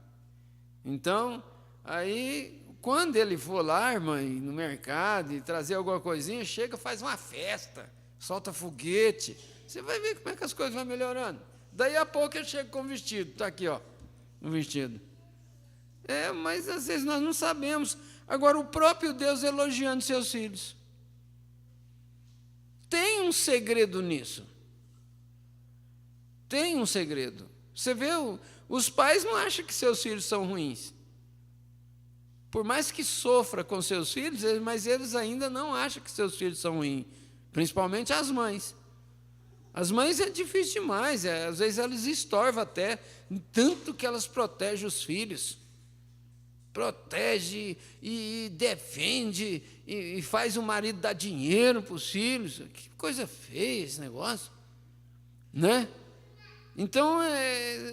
Então, aí, quando ele for lá, irmã, no mercado e trazer alguma coisinha, chega, faz uma festa, solta foguete. Você vai ver como é que as coisas vão melhorando. Daí a pouco ele chega com o vestido, está aqui, ó, o vestido. Mas às vezes nós não sabemos. Agora, o próprio Deus elogiando seus filhos. Tem um segredo nisso. Tem um segredo. Você vê, os pais não acham que seus filhos são ruins. Por mais que sofra com seus filhos, mas eles ainda não acham que seus filhos são ruins. Principalmente as mães. As mães é difícil demais, às vezes elas estorvam até, tanto que elas protegem os filhos. Protege e defende, e faz o marido dar dinheiro para os filhos. Que coisa feia esse negócio, né? Então,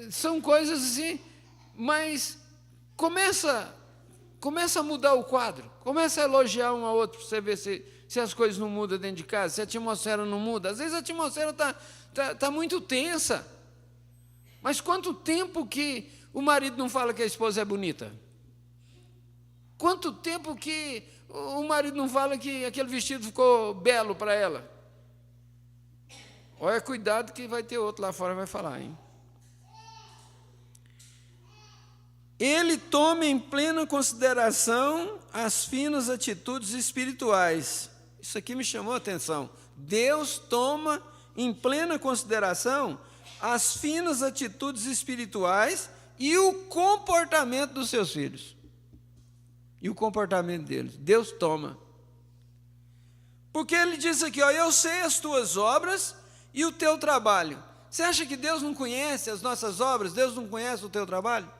são coisas assim, mas começa a mudar o quadro, começa a elogiar um ao outro, para você ver se as coisas não mudam dentro de casa, se a atmosfera não muda. Às vezes a atmosfera está muito tensa, mas quanto tempo que o marido não fala que a esposa é bonita? Quanto tempo que o marido não fala que aquele vestido ficou belo para ela? Olha, cuidado que vai ter outro lá fora que vai falar, hein? Ele toma em plena consideração as finas atitudes espirituais. Isso aqui me chamou a atenção. Deus toma em plena consideração as finas atitudes espirituais e o comportamento dos seus filhos. E o comportamento deles. Deus toma. Porque ele diz aqui, ó, eu sei as tuas obras e o teu trabalho. Você acha que Deus não conhece as nossas obras? Deus não conhece o teu trabalho?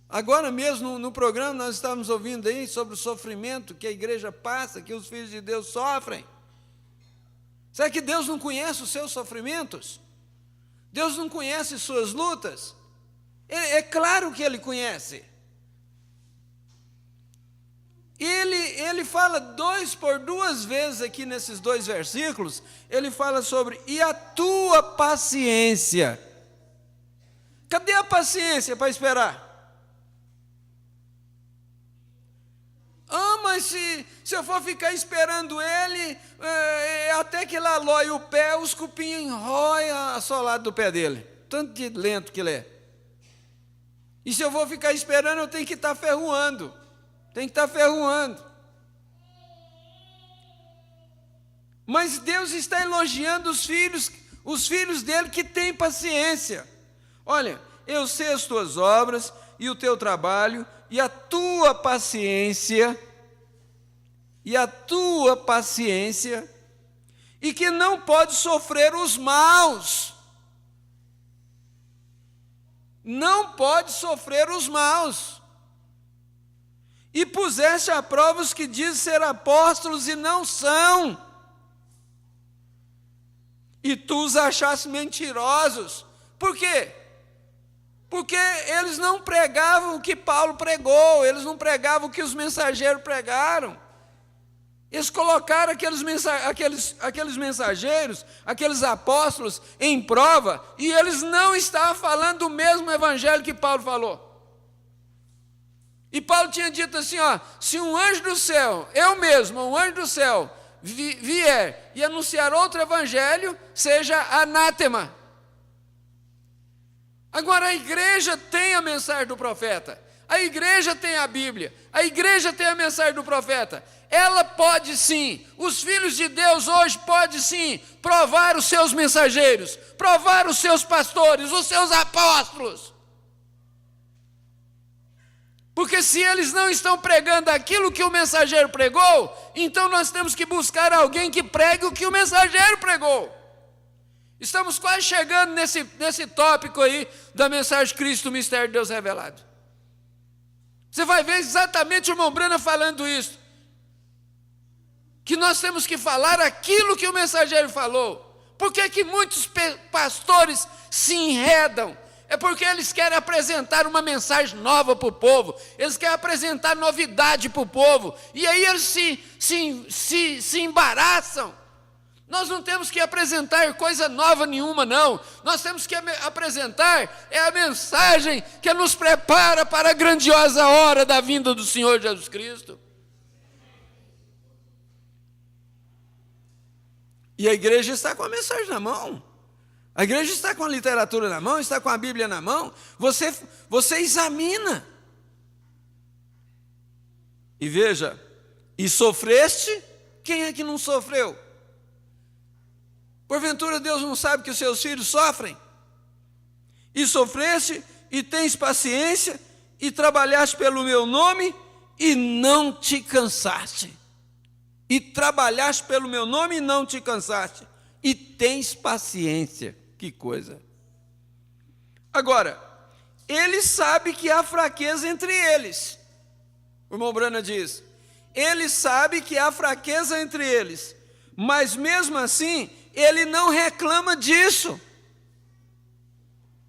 Agora mesmo no programa nós estávamos ouvindo aí sobre o sofrimento que a igreja passa, que os filhos de Deus sofrem. Será que Deus não conhece os seus sofrimentos? Deus não conhece suas lutas? É claro que Ele conhece. Ele fala 2 por 2 vezes aqui nesses 2 versículos, ele fala sobre, e a tua paciência. Cadê a paciência para esperar? Mas se eu for ficar esperando ele, até que ele aloie o pé, os cupinhos enroem a solada do pé dele. Tanto de lento que ele é. E se eu vou ficar esperando, eu tenho que estar ferroando. Mas Deus está elogiando os filhos dele que têm paciência. Olha, eu sei as tuas obras e o teu trabalho e a tua paciência, e que não pode sofrer os maus. Não pode sofrer os maus. E puseste à prova os que dizem ser apóstolos e não são. E tu os achaste mentirosos. Por quê? Porque eles não pregavam o que Paulo pregou, eles não pregavam o que os mensageiros pregaram. Eles colocaram aqueles mensageiros, aqueles apóstolos em prova, e eles não estavam falando do mesmo evangelho que Paulo falou. E Paulo tinha dito assim, ó, se um anjo do céu, eu mesmo, um anjo do céu, vier e anunciar outro evangelho, seja anátema. Agora a igreja tem a mensagem do profeta, a igreja tem a Bíblia, a igreja tem a mensagem do profeta. Ela pode sim, os filhos de Deus hoje podem sim provar os seus mensageiros, provar os seus pastores, os seus apóstolos. Porque se eles não estão pregando aquilo que o mensageiro pregou, então nós temos que buscar alguém que pregue o que o mensageiro pregou. Estamos quase chegando nesse tópico aí da mensagem de Cristo, o mistério de Deus revelado. Você vai ver exatamente o irmão Brana falando isso. Que nós temos que falar aquilo que o mensageiro falou. Por que muitos pastores se enredam? É porque eles querem apresentar uma mensagem nova para o povo, eles querem apresentar novidade para o povo, e aí eles se embaraçam. Nós não temos que apresentar coisa nova nenhuma, não. Nós temos que apresentar a mensagem que nos prepara para a grandiosa hora da vinda do Senhor Jesus Cristo. E a igreja está com a mensagem na mão. A igreja está com a literatura na mão, está com a Bíblia na mão. Você examina. E veja, e sofreste? Quem é que não sofreu? Porventura Deus não sabe que os seus filhos sofrem? E sofreste, e tens paciência, e trabalhaste pelo meu nome, e não te cansaste. E trabalhaste pelo meu nome, e não te cansaste. E tens paciência. Que coisa. Agora, ele sabe que há fraqueza entre eles. O irmão Brana diz, ele sabe que há fraqueza entre eles, mas mesmo assim, ele não reclama disso.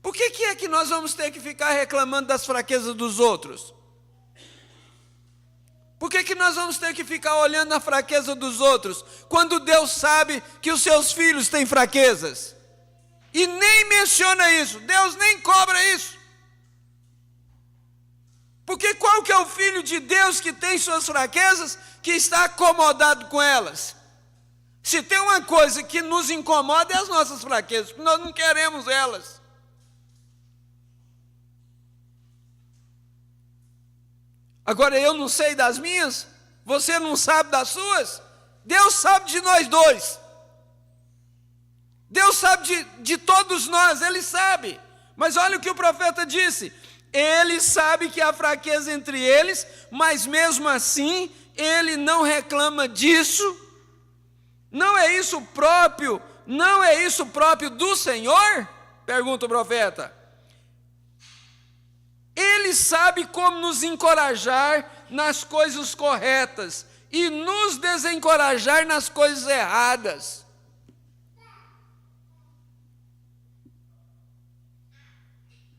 Por que é que nós vamos ter que ficar reclamando das fraquezas dos outros? Por que nós vamos ter que ficar olhando a fraqueza dos outros, quando Deus sabe que os seus filhos têm fraquezas? E nem menciona isso, Deus nem cobra isso. Porque qual que é o filho de Deus que tem suas fraquezas, que está acomodado com elas? Se tem uma coisa que nos incomoda é as nossas fraquezas, porque nós não queremos elas. Agora eu não sei das minhas, você não sabe das suas, Deus sabe de nós dois. Deus sabe de todos nós, Ele sabe. Mas olha o que o profeta disse. Ele sabe que há fraqueza entre eles, mas mesmo assim, Ele não reclama disso. Não é isso próprio do Senhor? Pergunta o profeta. Ele sabe como nos encorajar nas coisas corretas e nos desencorajar nas coisas erradas.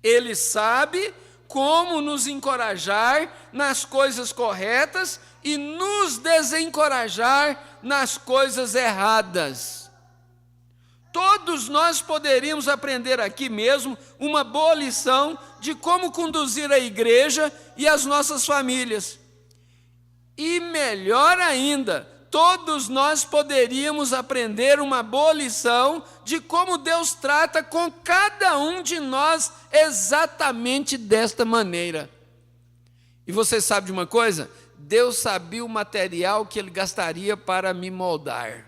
Ele sabe como nos encorajar nas coisas corretas e nos desencorajar nas coisas erradas. Todos nós poderíamos aprender aqui mesmo uma boa lição de como conduzir a igreja e as nossas famílias. E melhor ainda, todos nós poderíamos aprender uma boa lição de como Deus trata com cada um de nós exatamente desta maneira. E você sabe de uma coisa? Deus sabia o material que Ele gastaria para me moldar.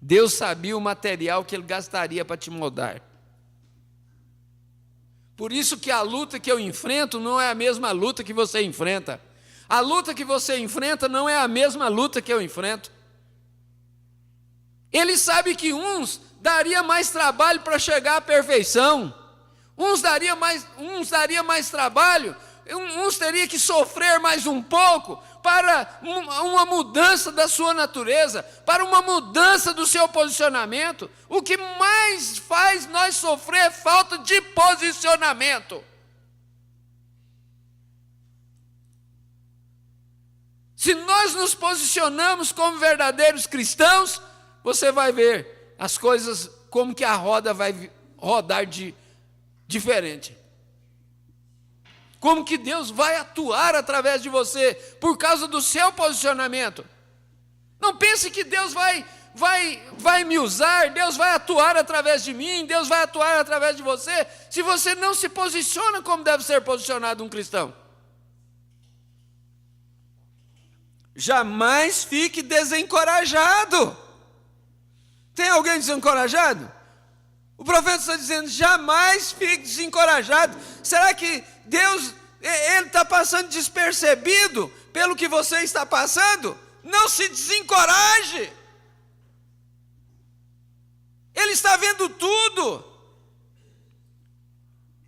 Deus sabia o material que Ele gastaria para te moldar. Por isso que a luta que eu enfrento não é a mesma luta que você enfrenta. A luta que você enfrenta não é a mesma luta que eu enfrento. Ele sabe que uns daria mais trabalho para chegar à perfeição, uns daria mais trabalho, uns teria que sofrer mais um pouco para uma mudança da sua natureza, para uma mudança do seu posicionamento. O que mais faz nós sofrer é falta de posicionamento. Se nós nos posicionamos como verdadeiros cristãos, você vai ver as coisas, como que a roda vai rodar diferente. Como que Deus vai atuar através de você por causa do seu posicionamento. Não pense que Deus vai me usar, Deus vai atuar através de mim, Deus vai atuar através de você, se você não se posiciona como deve ser posicionado um cristão. Jamais fique desencorajado. Tem alguém desencorajado? O profeta está dizendo, jamais fique desencorajado. Será que Deus, Ele está passando despercebido pelo que você está passando? Não se desencoraje. Ele está vendo tudo.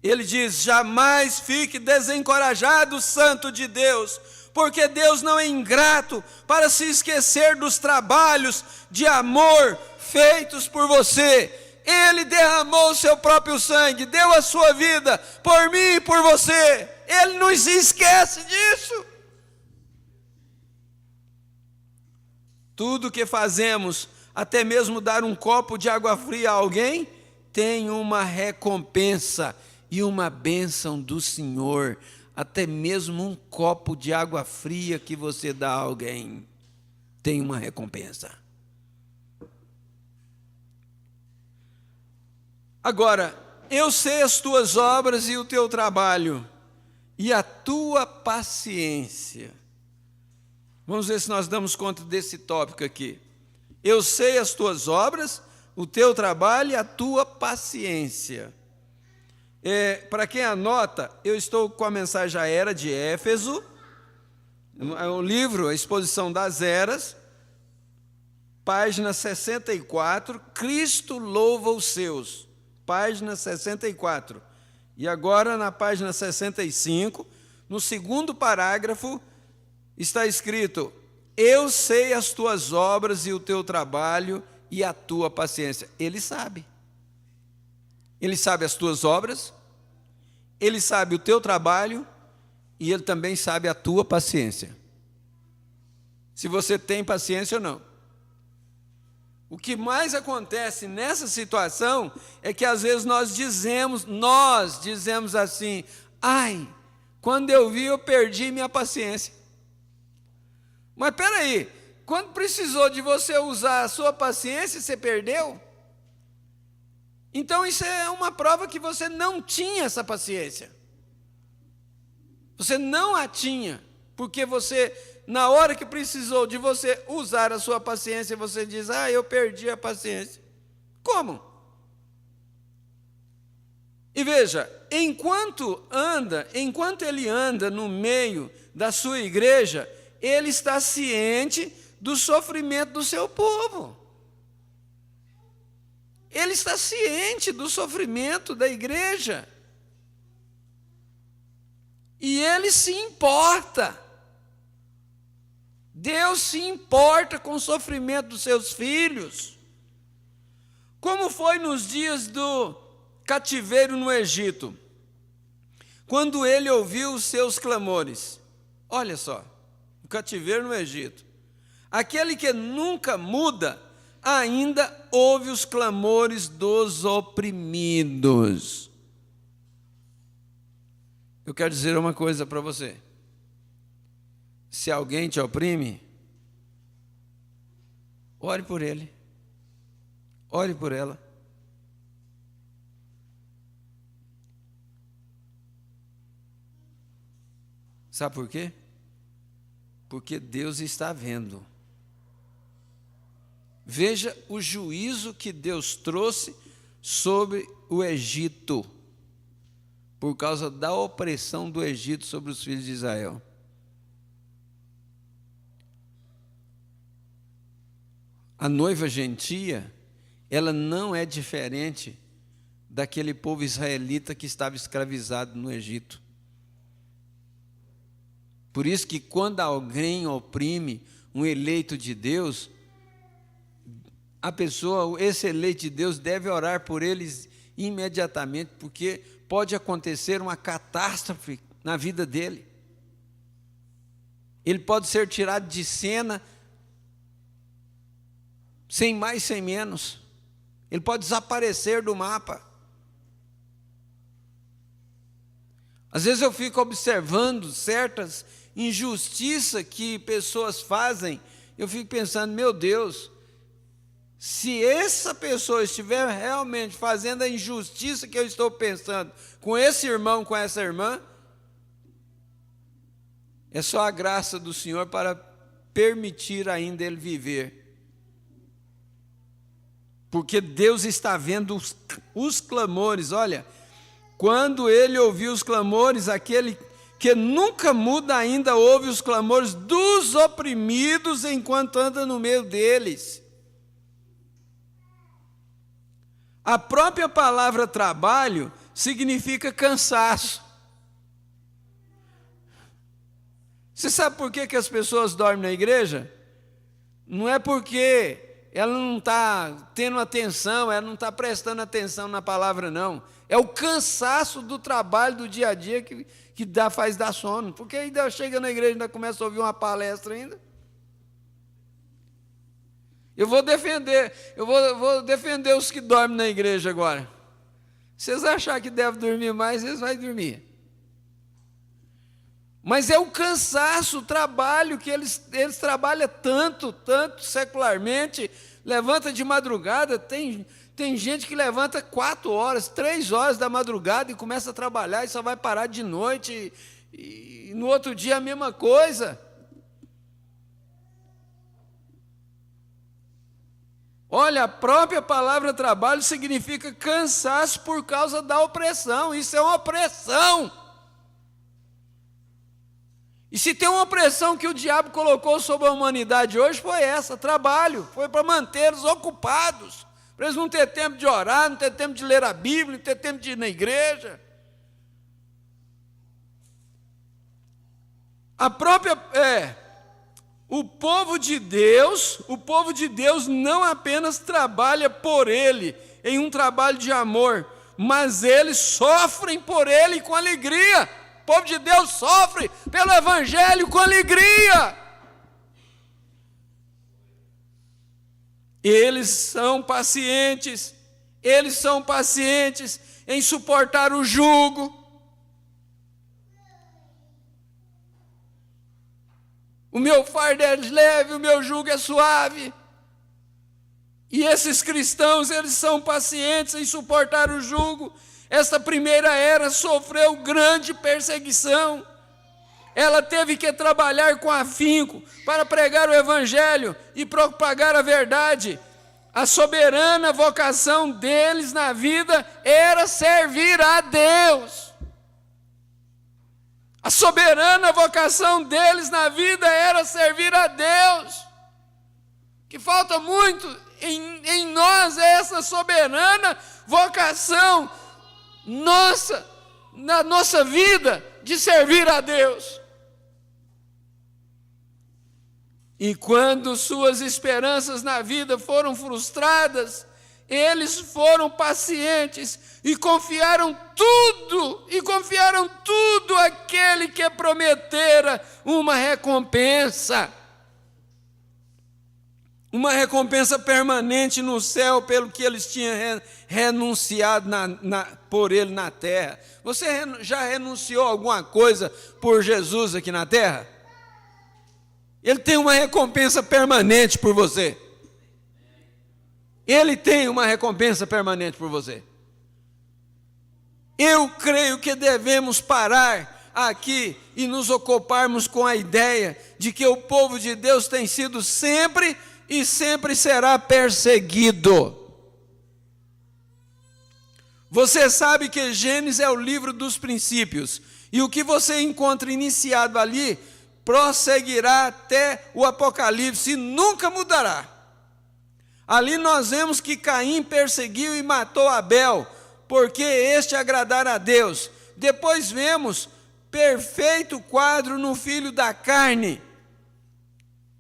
Ele diz, jamais fique desencorajado, santo de Deus, porque Deus não é ingrato para se esquecer dos trabalhos de amor feitos por você. Ele derramou o seu próprio sangue, deu a sua vida por mim e por você. Ele não se esquece disso. Tudo que fazemos, até mesmo dar um copo de água fria a alguém, tem uma recompensa e uma bênção do Senhor. Até mesmo um copo de água fria que você dá a alguém tem uma recompensa. Agora, eu sei as tuas obras e o teu trabalho e a tua paciência. Vamos ver se nós damos conta desse tópico aqui. Eu sei as tuas obras, o teu trabalho e a tua paciência. Para quem anota, eu estou com a mensageira de Éfeso, o livro, a exposição das eras, página 64, Cristo louva os seus, página 64. E agora na página 65, no segundo parágrafo, está escrito, eu sei as tuas obras e o teu trabalho e a tua paciência. Ele sabe. Ele sabe as tuas obras, Ele sabe o teu trabalho e Ele também sabe a tua paciência. Se você tem paciência ou não. O que mais acontece nessa situação é que às vezes nós dizemos assim, ai, quando eu vi eu perdi minha paciência. Mas espera aí, quando precisou de você usar a sua paciência, você perdeu? Então isso é uma prova que você não tinha essa paciência. Você não a tinha, porque você, na hora que precisou de você usar a sua paciência, você diz, eu perdi a paciência. Como? E veja, enquanto ele anda no meio da sua igreja, ele está ciente do sofrimento do seu povo. Ele está ciente do sofrimento da igreja. E ele se importa. Deus se importa com o sofrimento dos seus filhos. Como foi nos dias do cativeiro no Egito, quando ele ouviu os seus clamores. Olha só, o cativeiro no Egito. Aquele que nunca muda, ainda ouve os clamores dos oprimidos. Eu quero dizer uma coisa para você. Se alguém te oprime, ore por ele. Ore por ela. Sabe por quê? Porque Deus está vendo. Veja o juízo que Deus trouxe sobre o Egito, por causa da opressão do Egito sobre os filhos de Israel. a noiva gentia, ela não é diferente daquele povo israelita que estava escravizado no Egito. Por isso que quando alguém oprime um eleito de Deus, a pessoa, esse eleito de Deus, deve orar por eles imediatamente, porque pode acontecer uma catástrofe na vida dele. Ele pode ser tirado de cena, sem mais, sem menos. Ele pode desaparecer do mapa. Às vezes eu fico observando certas injustiças que pessoas fazem, eu fico pensando, meu Deus, se essa pessoa estiver realmente fazendo a injustiça que eu estou pensando com esse irmão, com essa irmã, é só a graça do Senhor para permitir ainda ele viver. Porque Deus está vendo os clamores. Olha, quando ele ouviu os clamores, aquele que nunca muda ainda ouve os clamores dos oprimidos enquanto anda no meio deles. A própria palavra trabalho significa cansaço. Você sabe por que as pessoas dormem na igreja? Não é porque ela não está tendo atenção, ela não está prestando atenção na palavra, não. É o cansaço do trabalho do dia a dia que faz dar sono. Porque ainda chega na igreja e ainda começa a ouvir uma palestra ainda. Eu vou defender os que dormem na igreja agora. Se vocês acharem que devem dormir mais, eles vão dormir. Mas é o cansaço, o trabalho que eles trabalham tanto secularmente, levanta de madrugada, tem gente que levanta 4 horas, 3 horas da madrugada e começa a trabalhar e só vai parar de noite, e no outro dia a mesma coisa. Olha, a própria palavra trabalho significa cansaço por causa da opressão, isso é uma opressão. E se tem uma opressão que o diabo colocou sobre a humanidade hoje, foi essa, trabalho, foi para mantê-los ocupados, para eles não ter tempo de orar, não ter tempo de ler a Bíblia, não ter tempo de ir na igreja. O povo de Deus não apenas trabalha por ele, em um trabalho de amor, mas eles sofrem por ele com alegria. O povo de Deus sofre pelo Evangelho com alegria. Eles são pacientes em suportar o jugo. O meu fardo é leve, o meu jugo é suave. E esses cristãos, eles são pacientes em suportar o jugo. Esta primeira era sofreu grande perseguição. Ela teve que trabalhar com afinco para pregar o Evangelho e propagar a verdade. A soberana vocação deles na vida era servir a Deus. A soberana vocação deles na vida era servir a Deus. O que falta muito em nós é essa soberana vocação nossa, na nossa vida, de servir a Deus. E quando suas esperanças na vida foram frustradas, eles foram pacientes e confiaram tudo àquele que prometera uma recompensa permanente no céu pelo que eles tinham renunciado por ele na terra. Você já renunciou alguma coisa por Jesus aqui na terra? Ele tem uma recompensa permanente por você. Ele tem uma recompensa permanente por você. Eu creio que devemos parar aqui e nos ocuparmos com a ideia de que o povo de Deus tem sido sempre e sempre será perseguido. Você sabe que Gênesis é o livro dos princípios, e o que você encontra iniciado ali prosseguirá até o Apocalipse e nunca mudará. Ali nós vemos que Caim perseguiu e matou Abel, porque este agradara a Deus. Depois vemos perfeito quadro no filho da carne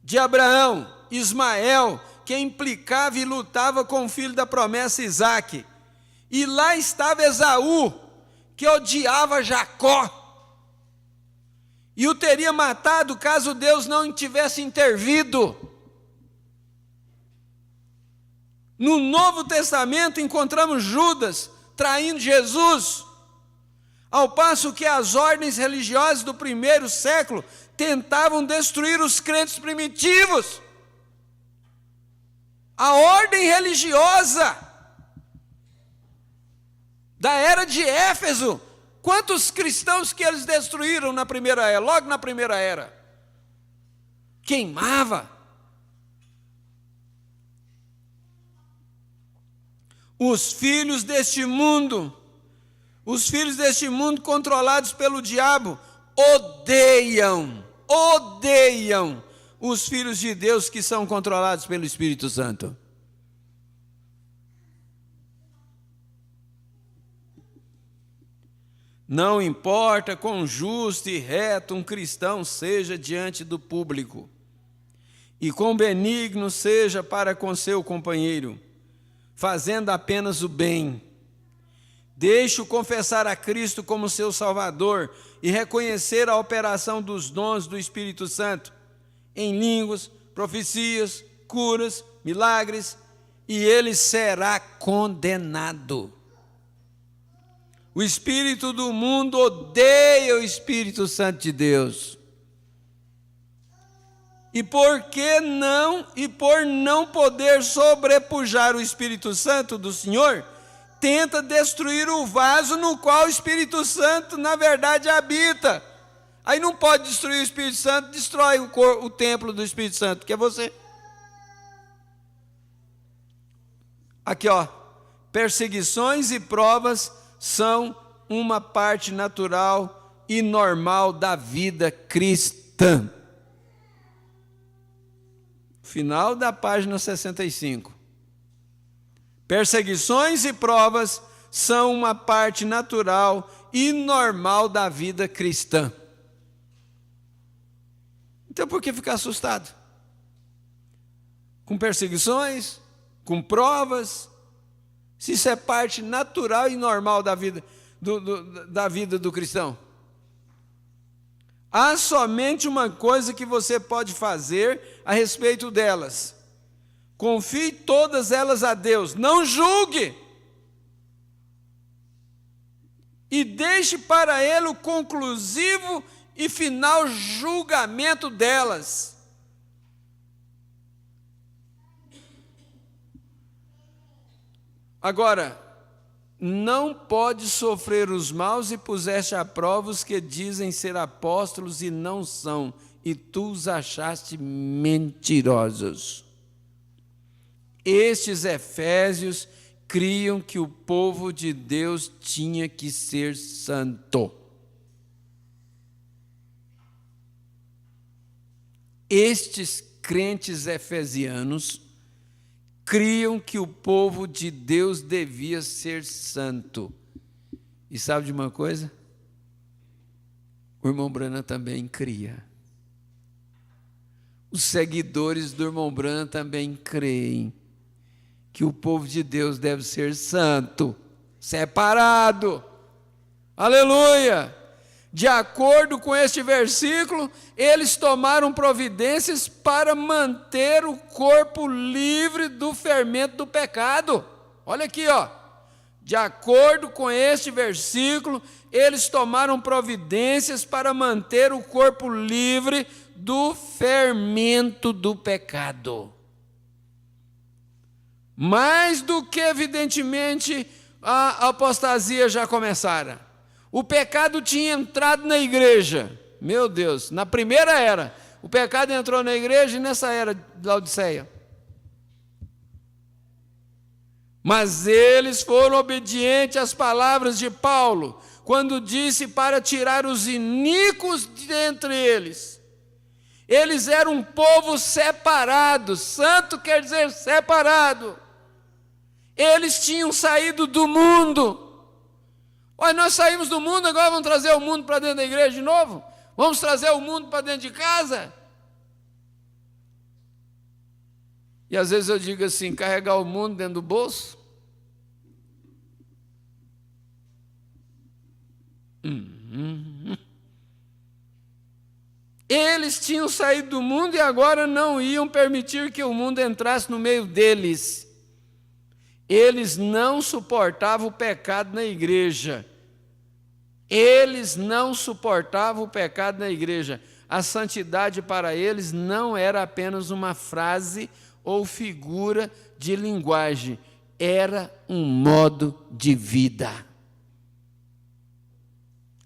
de Abraão, Ismael, que implicava e lutava com o filho da promessa, Isaque. E lá estava Esaú, que odiava Jacó, e o teria matado caso Deus não tivesse intervido. No Novo Testamento encontramos Judas traindo Jesus, ao passo que as ordens religiosas do primeiro século tentavam destruir os crentes primitivos. A ordem religiosa da era de Éfeso, quantos cristãos que eles destruíram na primeira era, logo na primeira era? Queimava. Os filhos deste mundo controlados pelo diabo, odeiam os filhos de Deus que são controlados pelo Espírito Santo. Não importa quão justo e reto um cristão seja diante do público, e quão benigno seja para com seu companheiro, fazendo apenas o bem. Deixe-o confessar a Cristo como seu Salvador e reconhecer a operação dos dons do Espírito Santo, em línguas, profecias, curas, milagres, e ele será condenado. O espírito do mundo odeia o Espírito Santo de Deus. E por não poder sobrepujar o Espírito Santo do Senhor, tenta destruir o vaso no qual o Espírito Santo, na verdade, habita. Aí não pode destruir o Espírito Santo, destrói o templo do Espírito Santo, que é você. Aqui, ó, perseguições e provas são uma parte natural e normal da vida cristã. Final da página 65. Perseguições e provas são uma parte natural e normal da vida cristã. Então por que ficar assustado? Com perseguições, com provas, se isso é parte natural e normal da vida do cristão. Há somente uma coisa que você pode fazer a respeito delas: confie todas elas a Deus, não julgue, e deixe para Ele o conclusivo e final julgamento delas. Agora, não pode sofrer os maus e puseste à prova os que dizem ser apóstolos e não são, e tu os achaste mentirosos. Estes efésios criam que o povo de Deus tinha que ser santo. Estes crentes efesianos criam que o povo de Deus devia ser santo. E sabe de uma coisa? O irmão Branham também cria. Os seguidores do irmão Branham também creem que o povo de Deus deve ser santo, separado. Aleluia! De acordo com este versículo, eles tomaram providências para manter o corpo livre do fermento do pecado. Olha aqui, ó. De acordo com este versículo, eles tomaram providências para manter o corpo livre do fermento do pecado. Mais do que evidentemente a apostasia já começara. O pecado tinha entrado na igreja. Meu Deus, na primeira era, o pecado entrou na igreja e nessa era de Laodiceia. Mas eles foram obedientes às palavras de Paulo, quando disse para tirar os iníquos dentre eles. Eles eram um povo separado. Santo quer dizer separado. Eles tinham saído do mundo. Olha, nós saímos do mundo, agora vamos trazer o mundo para dentro da igreja de novo? Vamos trazer o mundo para dentro de casa? E às vezes eu digo assim, carregar o mundo dentro do bolso? Eles tinham saído do mundo e agora não iam permitir que o mundo entrasse no meio deles. Eles não suportavam o pecado na igreja. Eles não suportavam o pecado na igreja. A santidade para eles não era apenas uma frase ou figura de linguagem, era um modo de vida.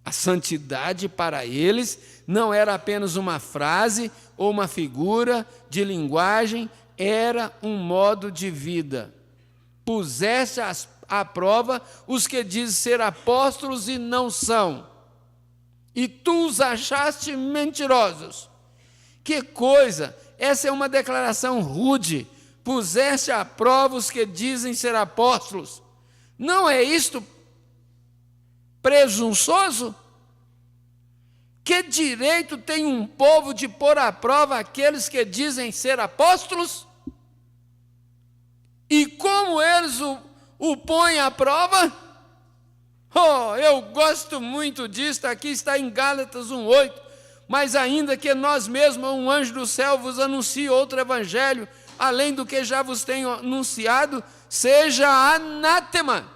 A santidade para eles não era apenas uma frase ou uma figura de linguagem, era um modo de vida. Puseste à prova os que dizem ser apóstolos e não são, e tu os achaste mentirosos. Que coisa! Essa é uma declaração rude. Puseste à prova os que dizem ser apóstolos. Não é isto presunçoso? Que direito tem um povo de pôr à prova aqueles que dizem ser apóstolos? E como eles o põem à prova? Oh, eu gosto muito disso, aqui está em Gálatas 1:8. Mas ainda que nós mesmos, um anjo do céu, vos anuncie outro evangelho, além do que já vos tenho anunciado, seja anátema.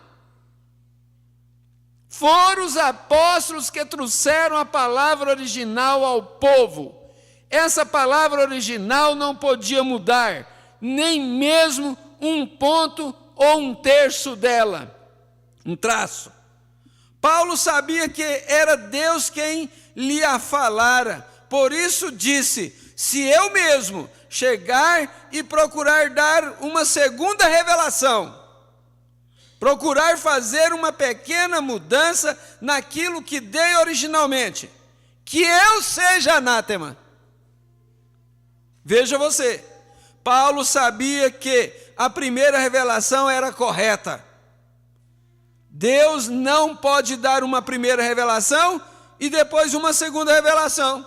Foram os apóstolos que trouxeram a palavra original ao povo. Essa palavra original não podia mudar, nem mesmo um ponto ou um terço dela, um traço. Paulo sabia que era Deus quem lhe a falara, por isso disse: se eu mesmo chegar e procurar dar uma segunda revelação, procurar fazer uma pequena mudança naquilo que dei originalmente, que eu seja anátema. Veja você, Paulo sabia que a primeira revelação era correta. Deus não pode dar uma primeira revelação e depois uma segunda revelação.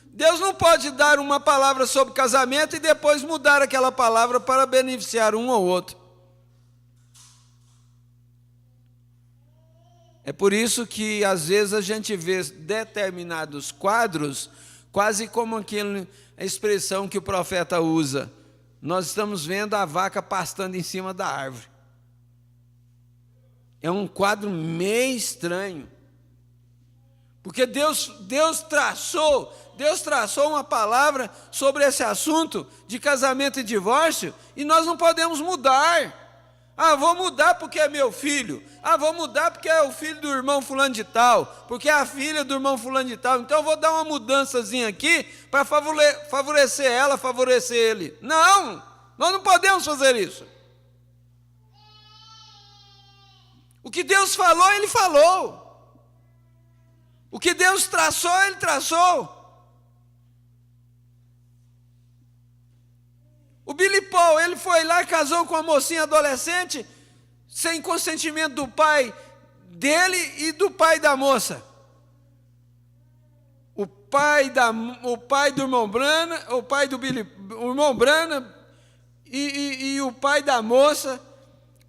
Deus não pode dar uma palavra sobre casamento e depois mudar aquela palavra para beneficiar um ou outro. É por isso que às vezes a gente vê determinados quadros, quase como aquela expressão que o profeta usa: nós estamos vendo a vaca pastando em cima da árvore. É um quadro meio estranho, porque Deus traçou uma palavra sobre esse assunto de casamento e divórcio, e nós não podemos mudar. Ah, vou mudar porque é meu filho. Ah, vou mudar porque é o filho do irmão fulano de tal, porque é a filha do irmão fulano de tal. Então eu vou dar uma mudançazinha aqui para favorecer ela, favorecer ele. Não, nós não podemos fazer isso. O que Deus falou, Ele falou. O que Deus traçou, Ele traçou. O Billy Paul, ele foi lá e casou com uma mocinha adolescente, sem consentimento do pai dele e do pai da moça. O pai do irmão Branham, o irmão Branham e o pai da moça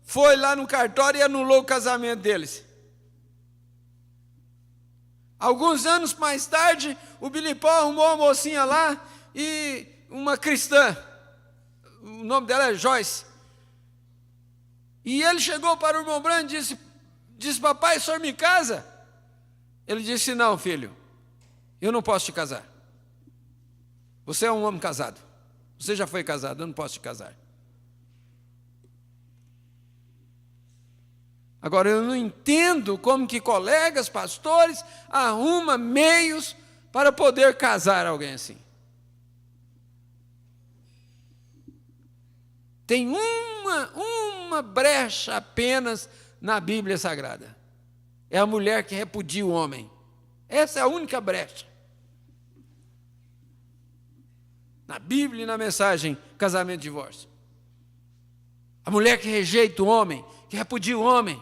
foi lá no cartório e anulou o casamento deles. Alguns anos mais tarde, o Billy Paul arrumou uma mocinha lá, e uma cristã, o nome dela é Joyce. E ele chegou para o irmão Branham e disse: papai, o senhor me casa? Ele disse: não, filho, eu não posso te casar. Você é um homem casado. Você já foi casado, eu não posso te casar. Agora, eu não entendo como que colegas, pastores, arrumam meios para poder casar alguém assim. Tem uma brecha apenas na Bíblia Sagrada. É a mulher que repudia o homem. Essa é a única brecha. na Bíblia e na mensagem casamento e divórcio. A mulher que rejeita o homem, que repudia o homem.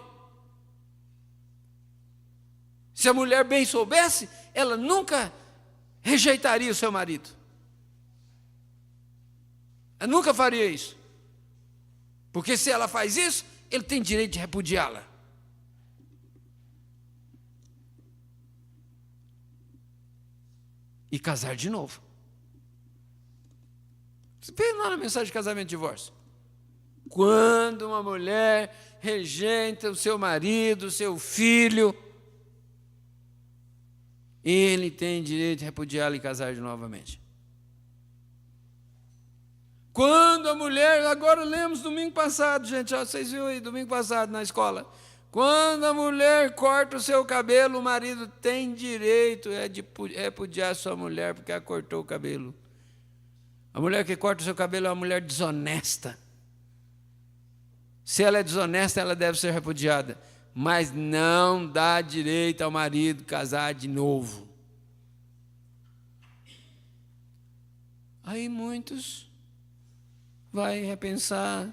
Se a mulher bem soubesse, ela nunca rejeitaria o seu marido. Ela nunca faria isso. Porque se ela faz isso, ele tem direito de repudiá-la. E casar de novo. Você vê lá na mensagem de casamento e divórcio. Quando uma mulher rejeita o seu marido, o seu filho, ele tem direito de repudiá-la e casar de novamente. Quando a mulher, agora lemos domingo passado, gente, ó, vocês viram aí, domingo passado na escola. Quando a mulher corta o seu cabelo, o marido tem direito de repudiar a sua mulher porque ela cortou o cabelo. A mulher que corta o seu cabelo é uma mulher desonesta. Se ela é desonesta, ela deve ser repudiada. Mas não dá direito ao marido casar de novo. Aí muitos vai repensar,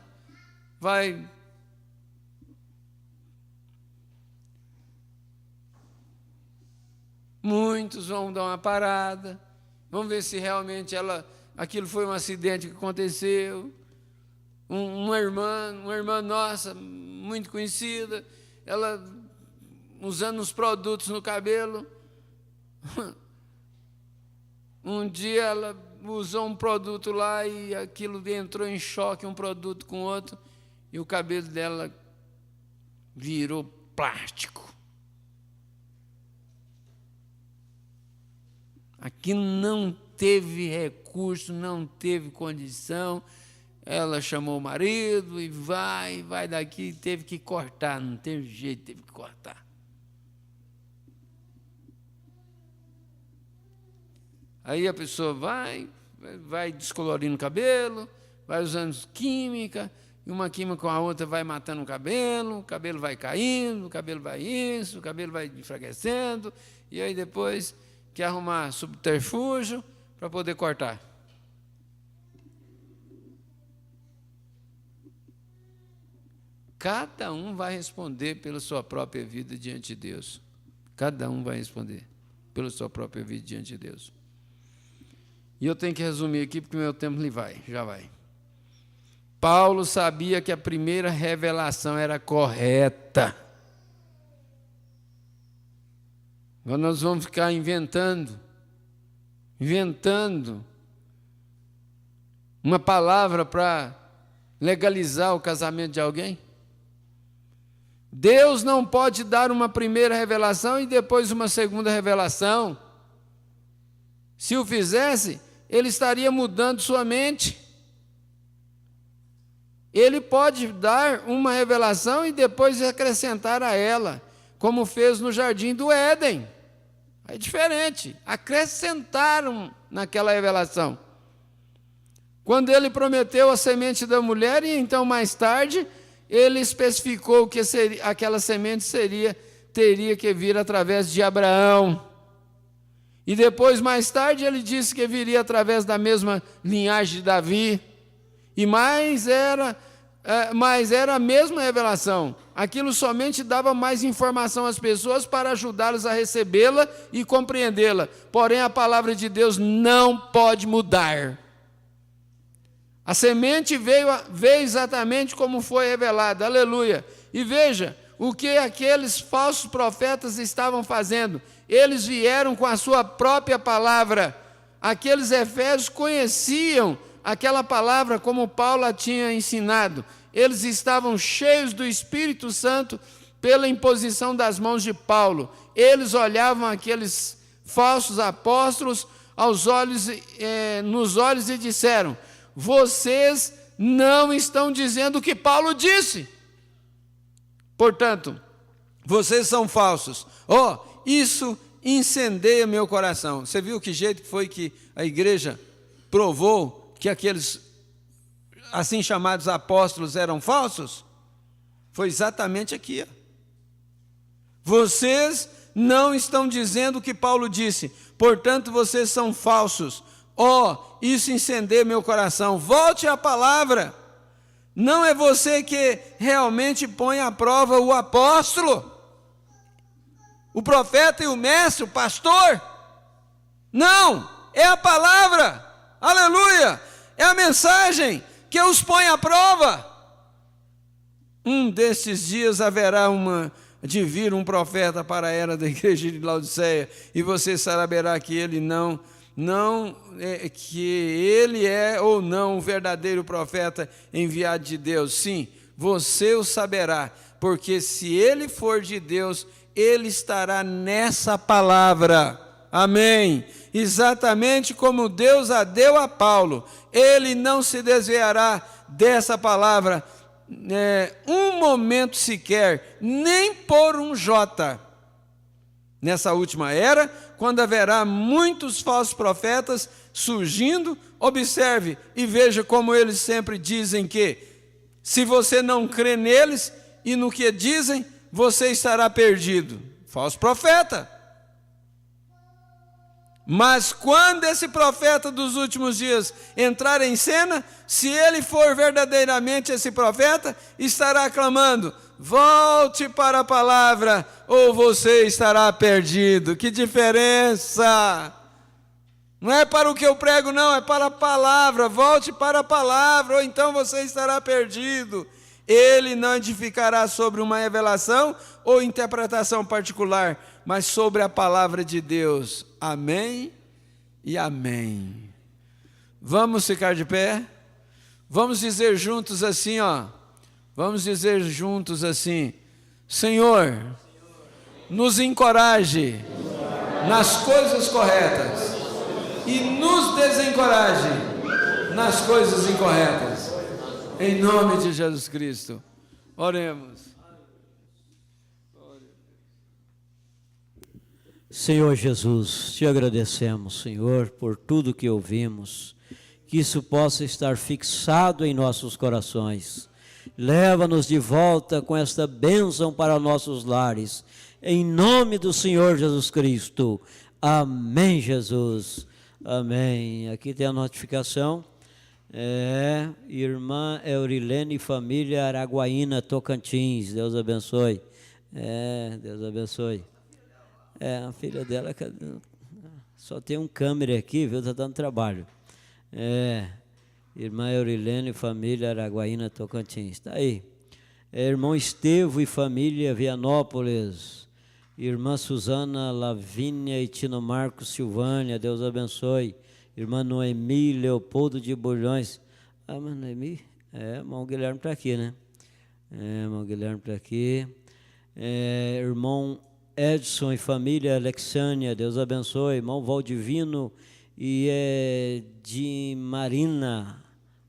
muitos vão dar uma parada, vão ver se realmente aquilo foi um acidente que aconteceu. Uma irmã nossa, muito conhecida, ela usando os produtos no cabelo. Um dia ela usou um produto lá e aquilo entrou em choque, um produto com outro, e o cabelo dela virou plástico. Aqui não teve recurso, não teve condição. Ela chamou o marido e vai daqui, teve que cortar, não teve jeito, teve que cortar. Aí a pessoa vai descolorindo o cabelo, vai usando química, e uma química com a outra vai matando o cabelo vai caindo, o cabelo vai isso, o cabelo vai enfraquecendo, e aí depois quer arrumar subterfúgio para poder cortar. Cada um vai responder pela sua própria vida diante de Deus. Cada um vai responder pela sua própria vida diante de Deus. E eu tenho que resumir aqui, porque o meu tempo já vai. Paulo sabia que a primeira revelação era correta. Agora nós vamos ficar inventando uma palavra para legalizar o casamento de alguém. Deus não pode dar uma primeira revelação e depois uma segunda revelação. Se o fizesse, ele estaria mudando sua mente. Ele pode dar uma revelação e depois acrescentar a ela, como fez no jardim do Éden. É diferente, acrescentaram naquela revelação. Quando ele prometeu a semente da mulher, e então mais tarde ele especificou que aquela semente teria que vir através de Abraão. E depois, mais tarde, ele disse que viria através da mesma linhagem de Davi. E mais era a mesma revelação. Aquilo somente dava mais informação às pessoas para ajudá-las a recebê-la e compreendê-la. Porém, a palavra de Deus não pode mudar. A semente veio exatamente como foi revelada. Aleluia! E veja o que aqueles falsos profetas estavam fazendo. Eles vieram com a sua própria palavra. Aqueles efésios conheciam aquela palavra como Paulo a tinha ensinado. Eles estavam cheios do Espírito Santo pela imposição das mãos de Paulo. Eles olhavam aqueles falsos apóstolos nos olhos e disseram: vocês não estão dizendo o que Paulo disse. Portanto, vocês são falsos. Isso incendeia meu coração. Você viu que jeito que foi que a igreja provou que aqueles assim chamados apóstolos eram falsos? Foi exatamente aqui. Vocês não estão dizendo o que Paulo disse, portanto vocês são falsos. Isso incendeia meu coração. Volte à palavra. Não é você que realmente põe à prova o apóstolo, o profeta e o mestre, o pastor. Não, é a palavra. Aleluia! É a mensagem que os põe à prova. Um destes dias haverá de vir um profeta para a era da igreja de Laodiceia, e você saberá que ele que ele é ou não o verdadeiro profeta enviado de Deus. Sim, você o saberá, porque se ele for de Deus, ele estará nessa palavra. Amém. Exatamente como Deus a deu a Paulo, ele não se desviará dessa palavra um momento sequer, nem por um jota. Nessa última era, quando haverá muitos falsos profetas surgindo, observe e veja como eles sempre dizem que, se você não crê neles e no que dizem, você estará perdido. Falso profeta. Mas quando esse profeta dos últimos dias entrar em cena, se ele for verdadeiramente esse profeta, estará clamando: volte para a palavra, ou você estará perdido. Que diferença! Não é para o que eu prego, não, é para a palavra. Volte para a palavra, ou então você estará perdido. Ele não edificará sobre uma revelação ou interpretação particular, mas sobre a palavra de Deus. Amém e amém. Vamos ficar de pé? Vamos dizer juntos assim, Vamos dizer juntos assim: Senhor, nos encoraje nas coisas corretas e nos desencoraje nas coisas incorretas. Em nome de Jesus Cristo. Oremos. Senhor Jesus, te agradecemos, Senhor, por tudo que ouvimos, que isso possa estar fixado em nossos corações. Leva-nos de volta com esta bênção para nossos lares, em nome do Senhor Jesus Cristo. Amém, Jesus. Amém. Aqui tem a notificação. Irmã Eurilene, família Araguaína, Tocantins. Deus abençoe. Deus abençoe. A filha dela só tem um câmera aqui, viu? Está dando trabalho. Irmã Eurilene, família Araguaína, Tocantins. Está aí. Irmão Estevo e família Vianópolis. Irmã Suzana Lavínia e Tino Marcos Silvânia. Deus abençoe. Irmã Noemi Leopoldo de Bulhões. Mas Noemi? Irmão Guilherme está aqui, né? Irmão Guilherme está aqui. Irmão Edson e família Alexânia, Deus abençoe. Irmão Valdivino e de Marina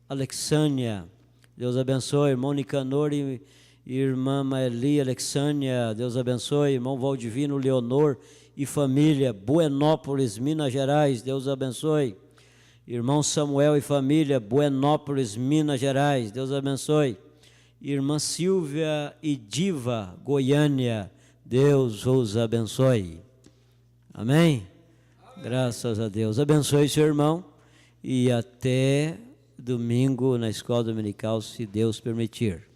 Alexânia, Deus abençoe. Irmão Nicanor e irmã Maeli Alexânia, Deus abençoe. Irmão Valdivino Leonor e família Buenópolis, Minas Gerais, Deus abençoe. Irmão Samuel e família Buenópolis, Minas Gerais, Deus abençoe. Irmã Silvia e Diva, Goiânia, Deus os abençoe. Amém? Graças a Deus. Abençoe seu irmão e até domingo na escola dominical, se Deus permitir.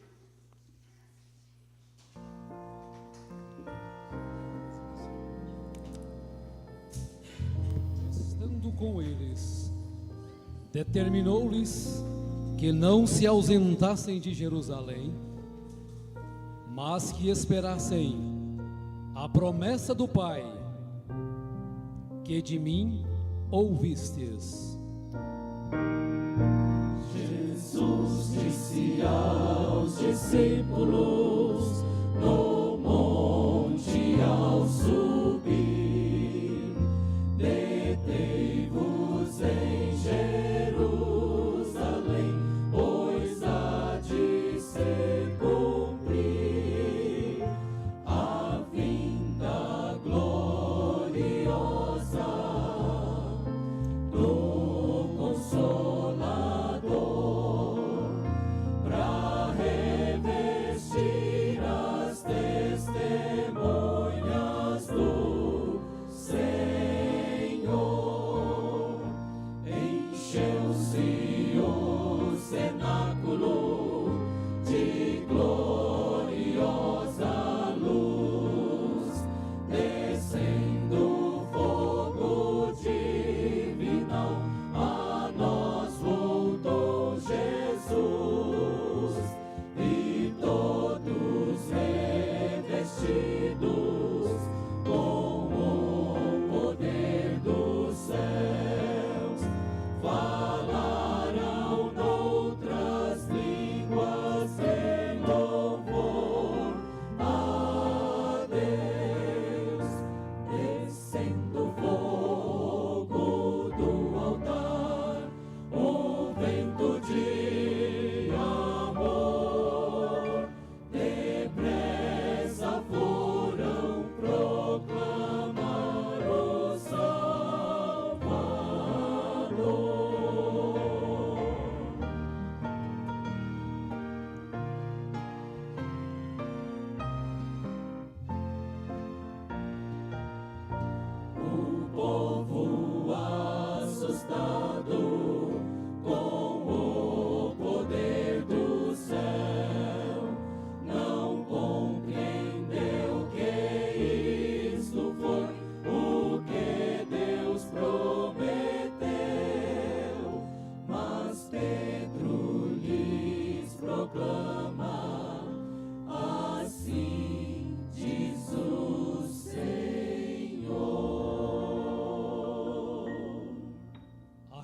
Estando com eles, determinou-lhes que não se ausentassem de Jerusalém, mas que esperassem a promessa do Pai, que de mim ouvistes. Jesus disse aos discípulos no monte ao subir: detei-vos em Jerusalém, pois há de ser cumprir a vinda gloriosa do Consolador, para revestir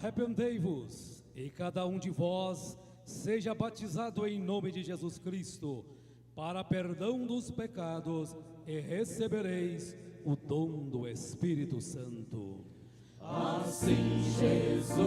Arrependei-vos, e cada um de vós seja batizado em nome de Jesus Cristo, para perdão dos pecados, e recebereis o dom do Espírito Santo. Assim Jesus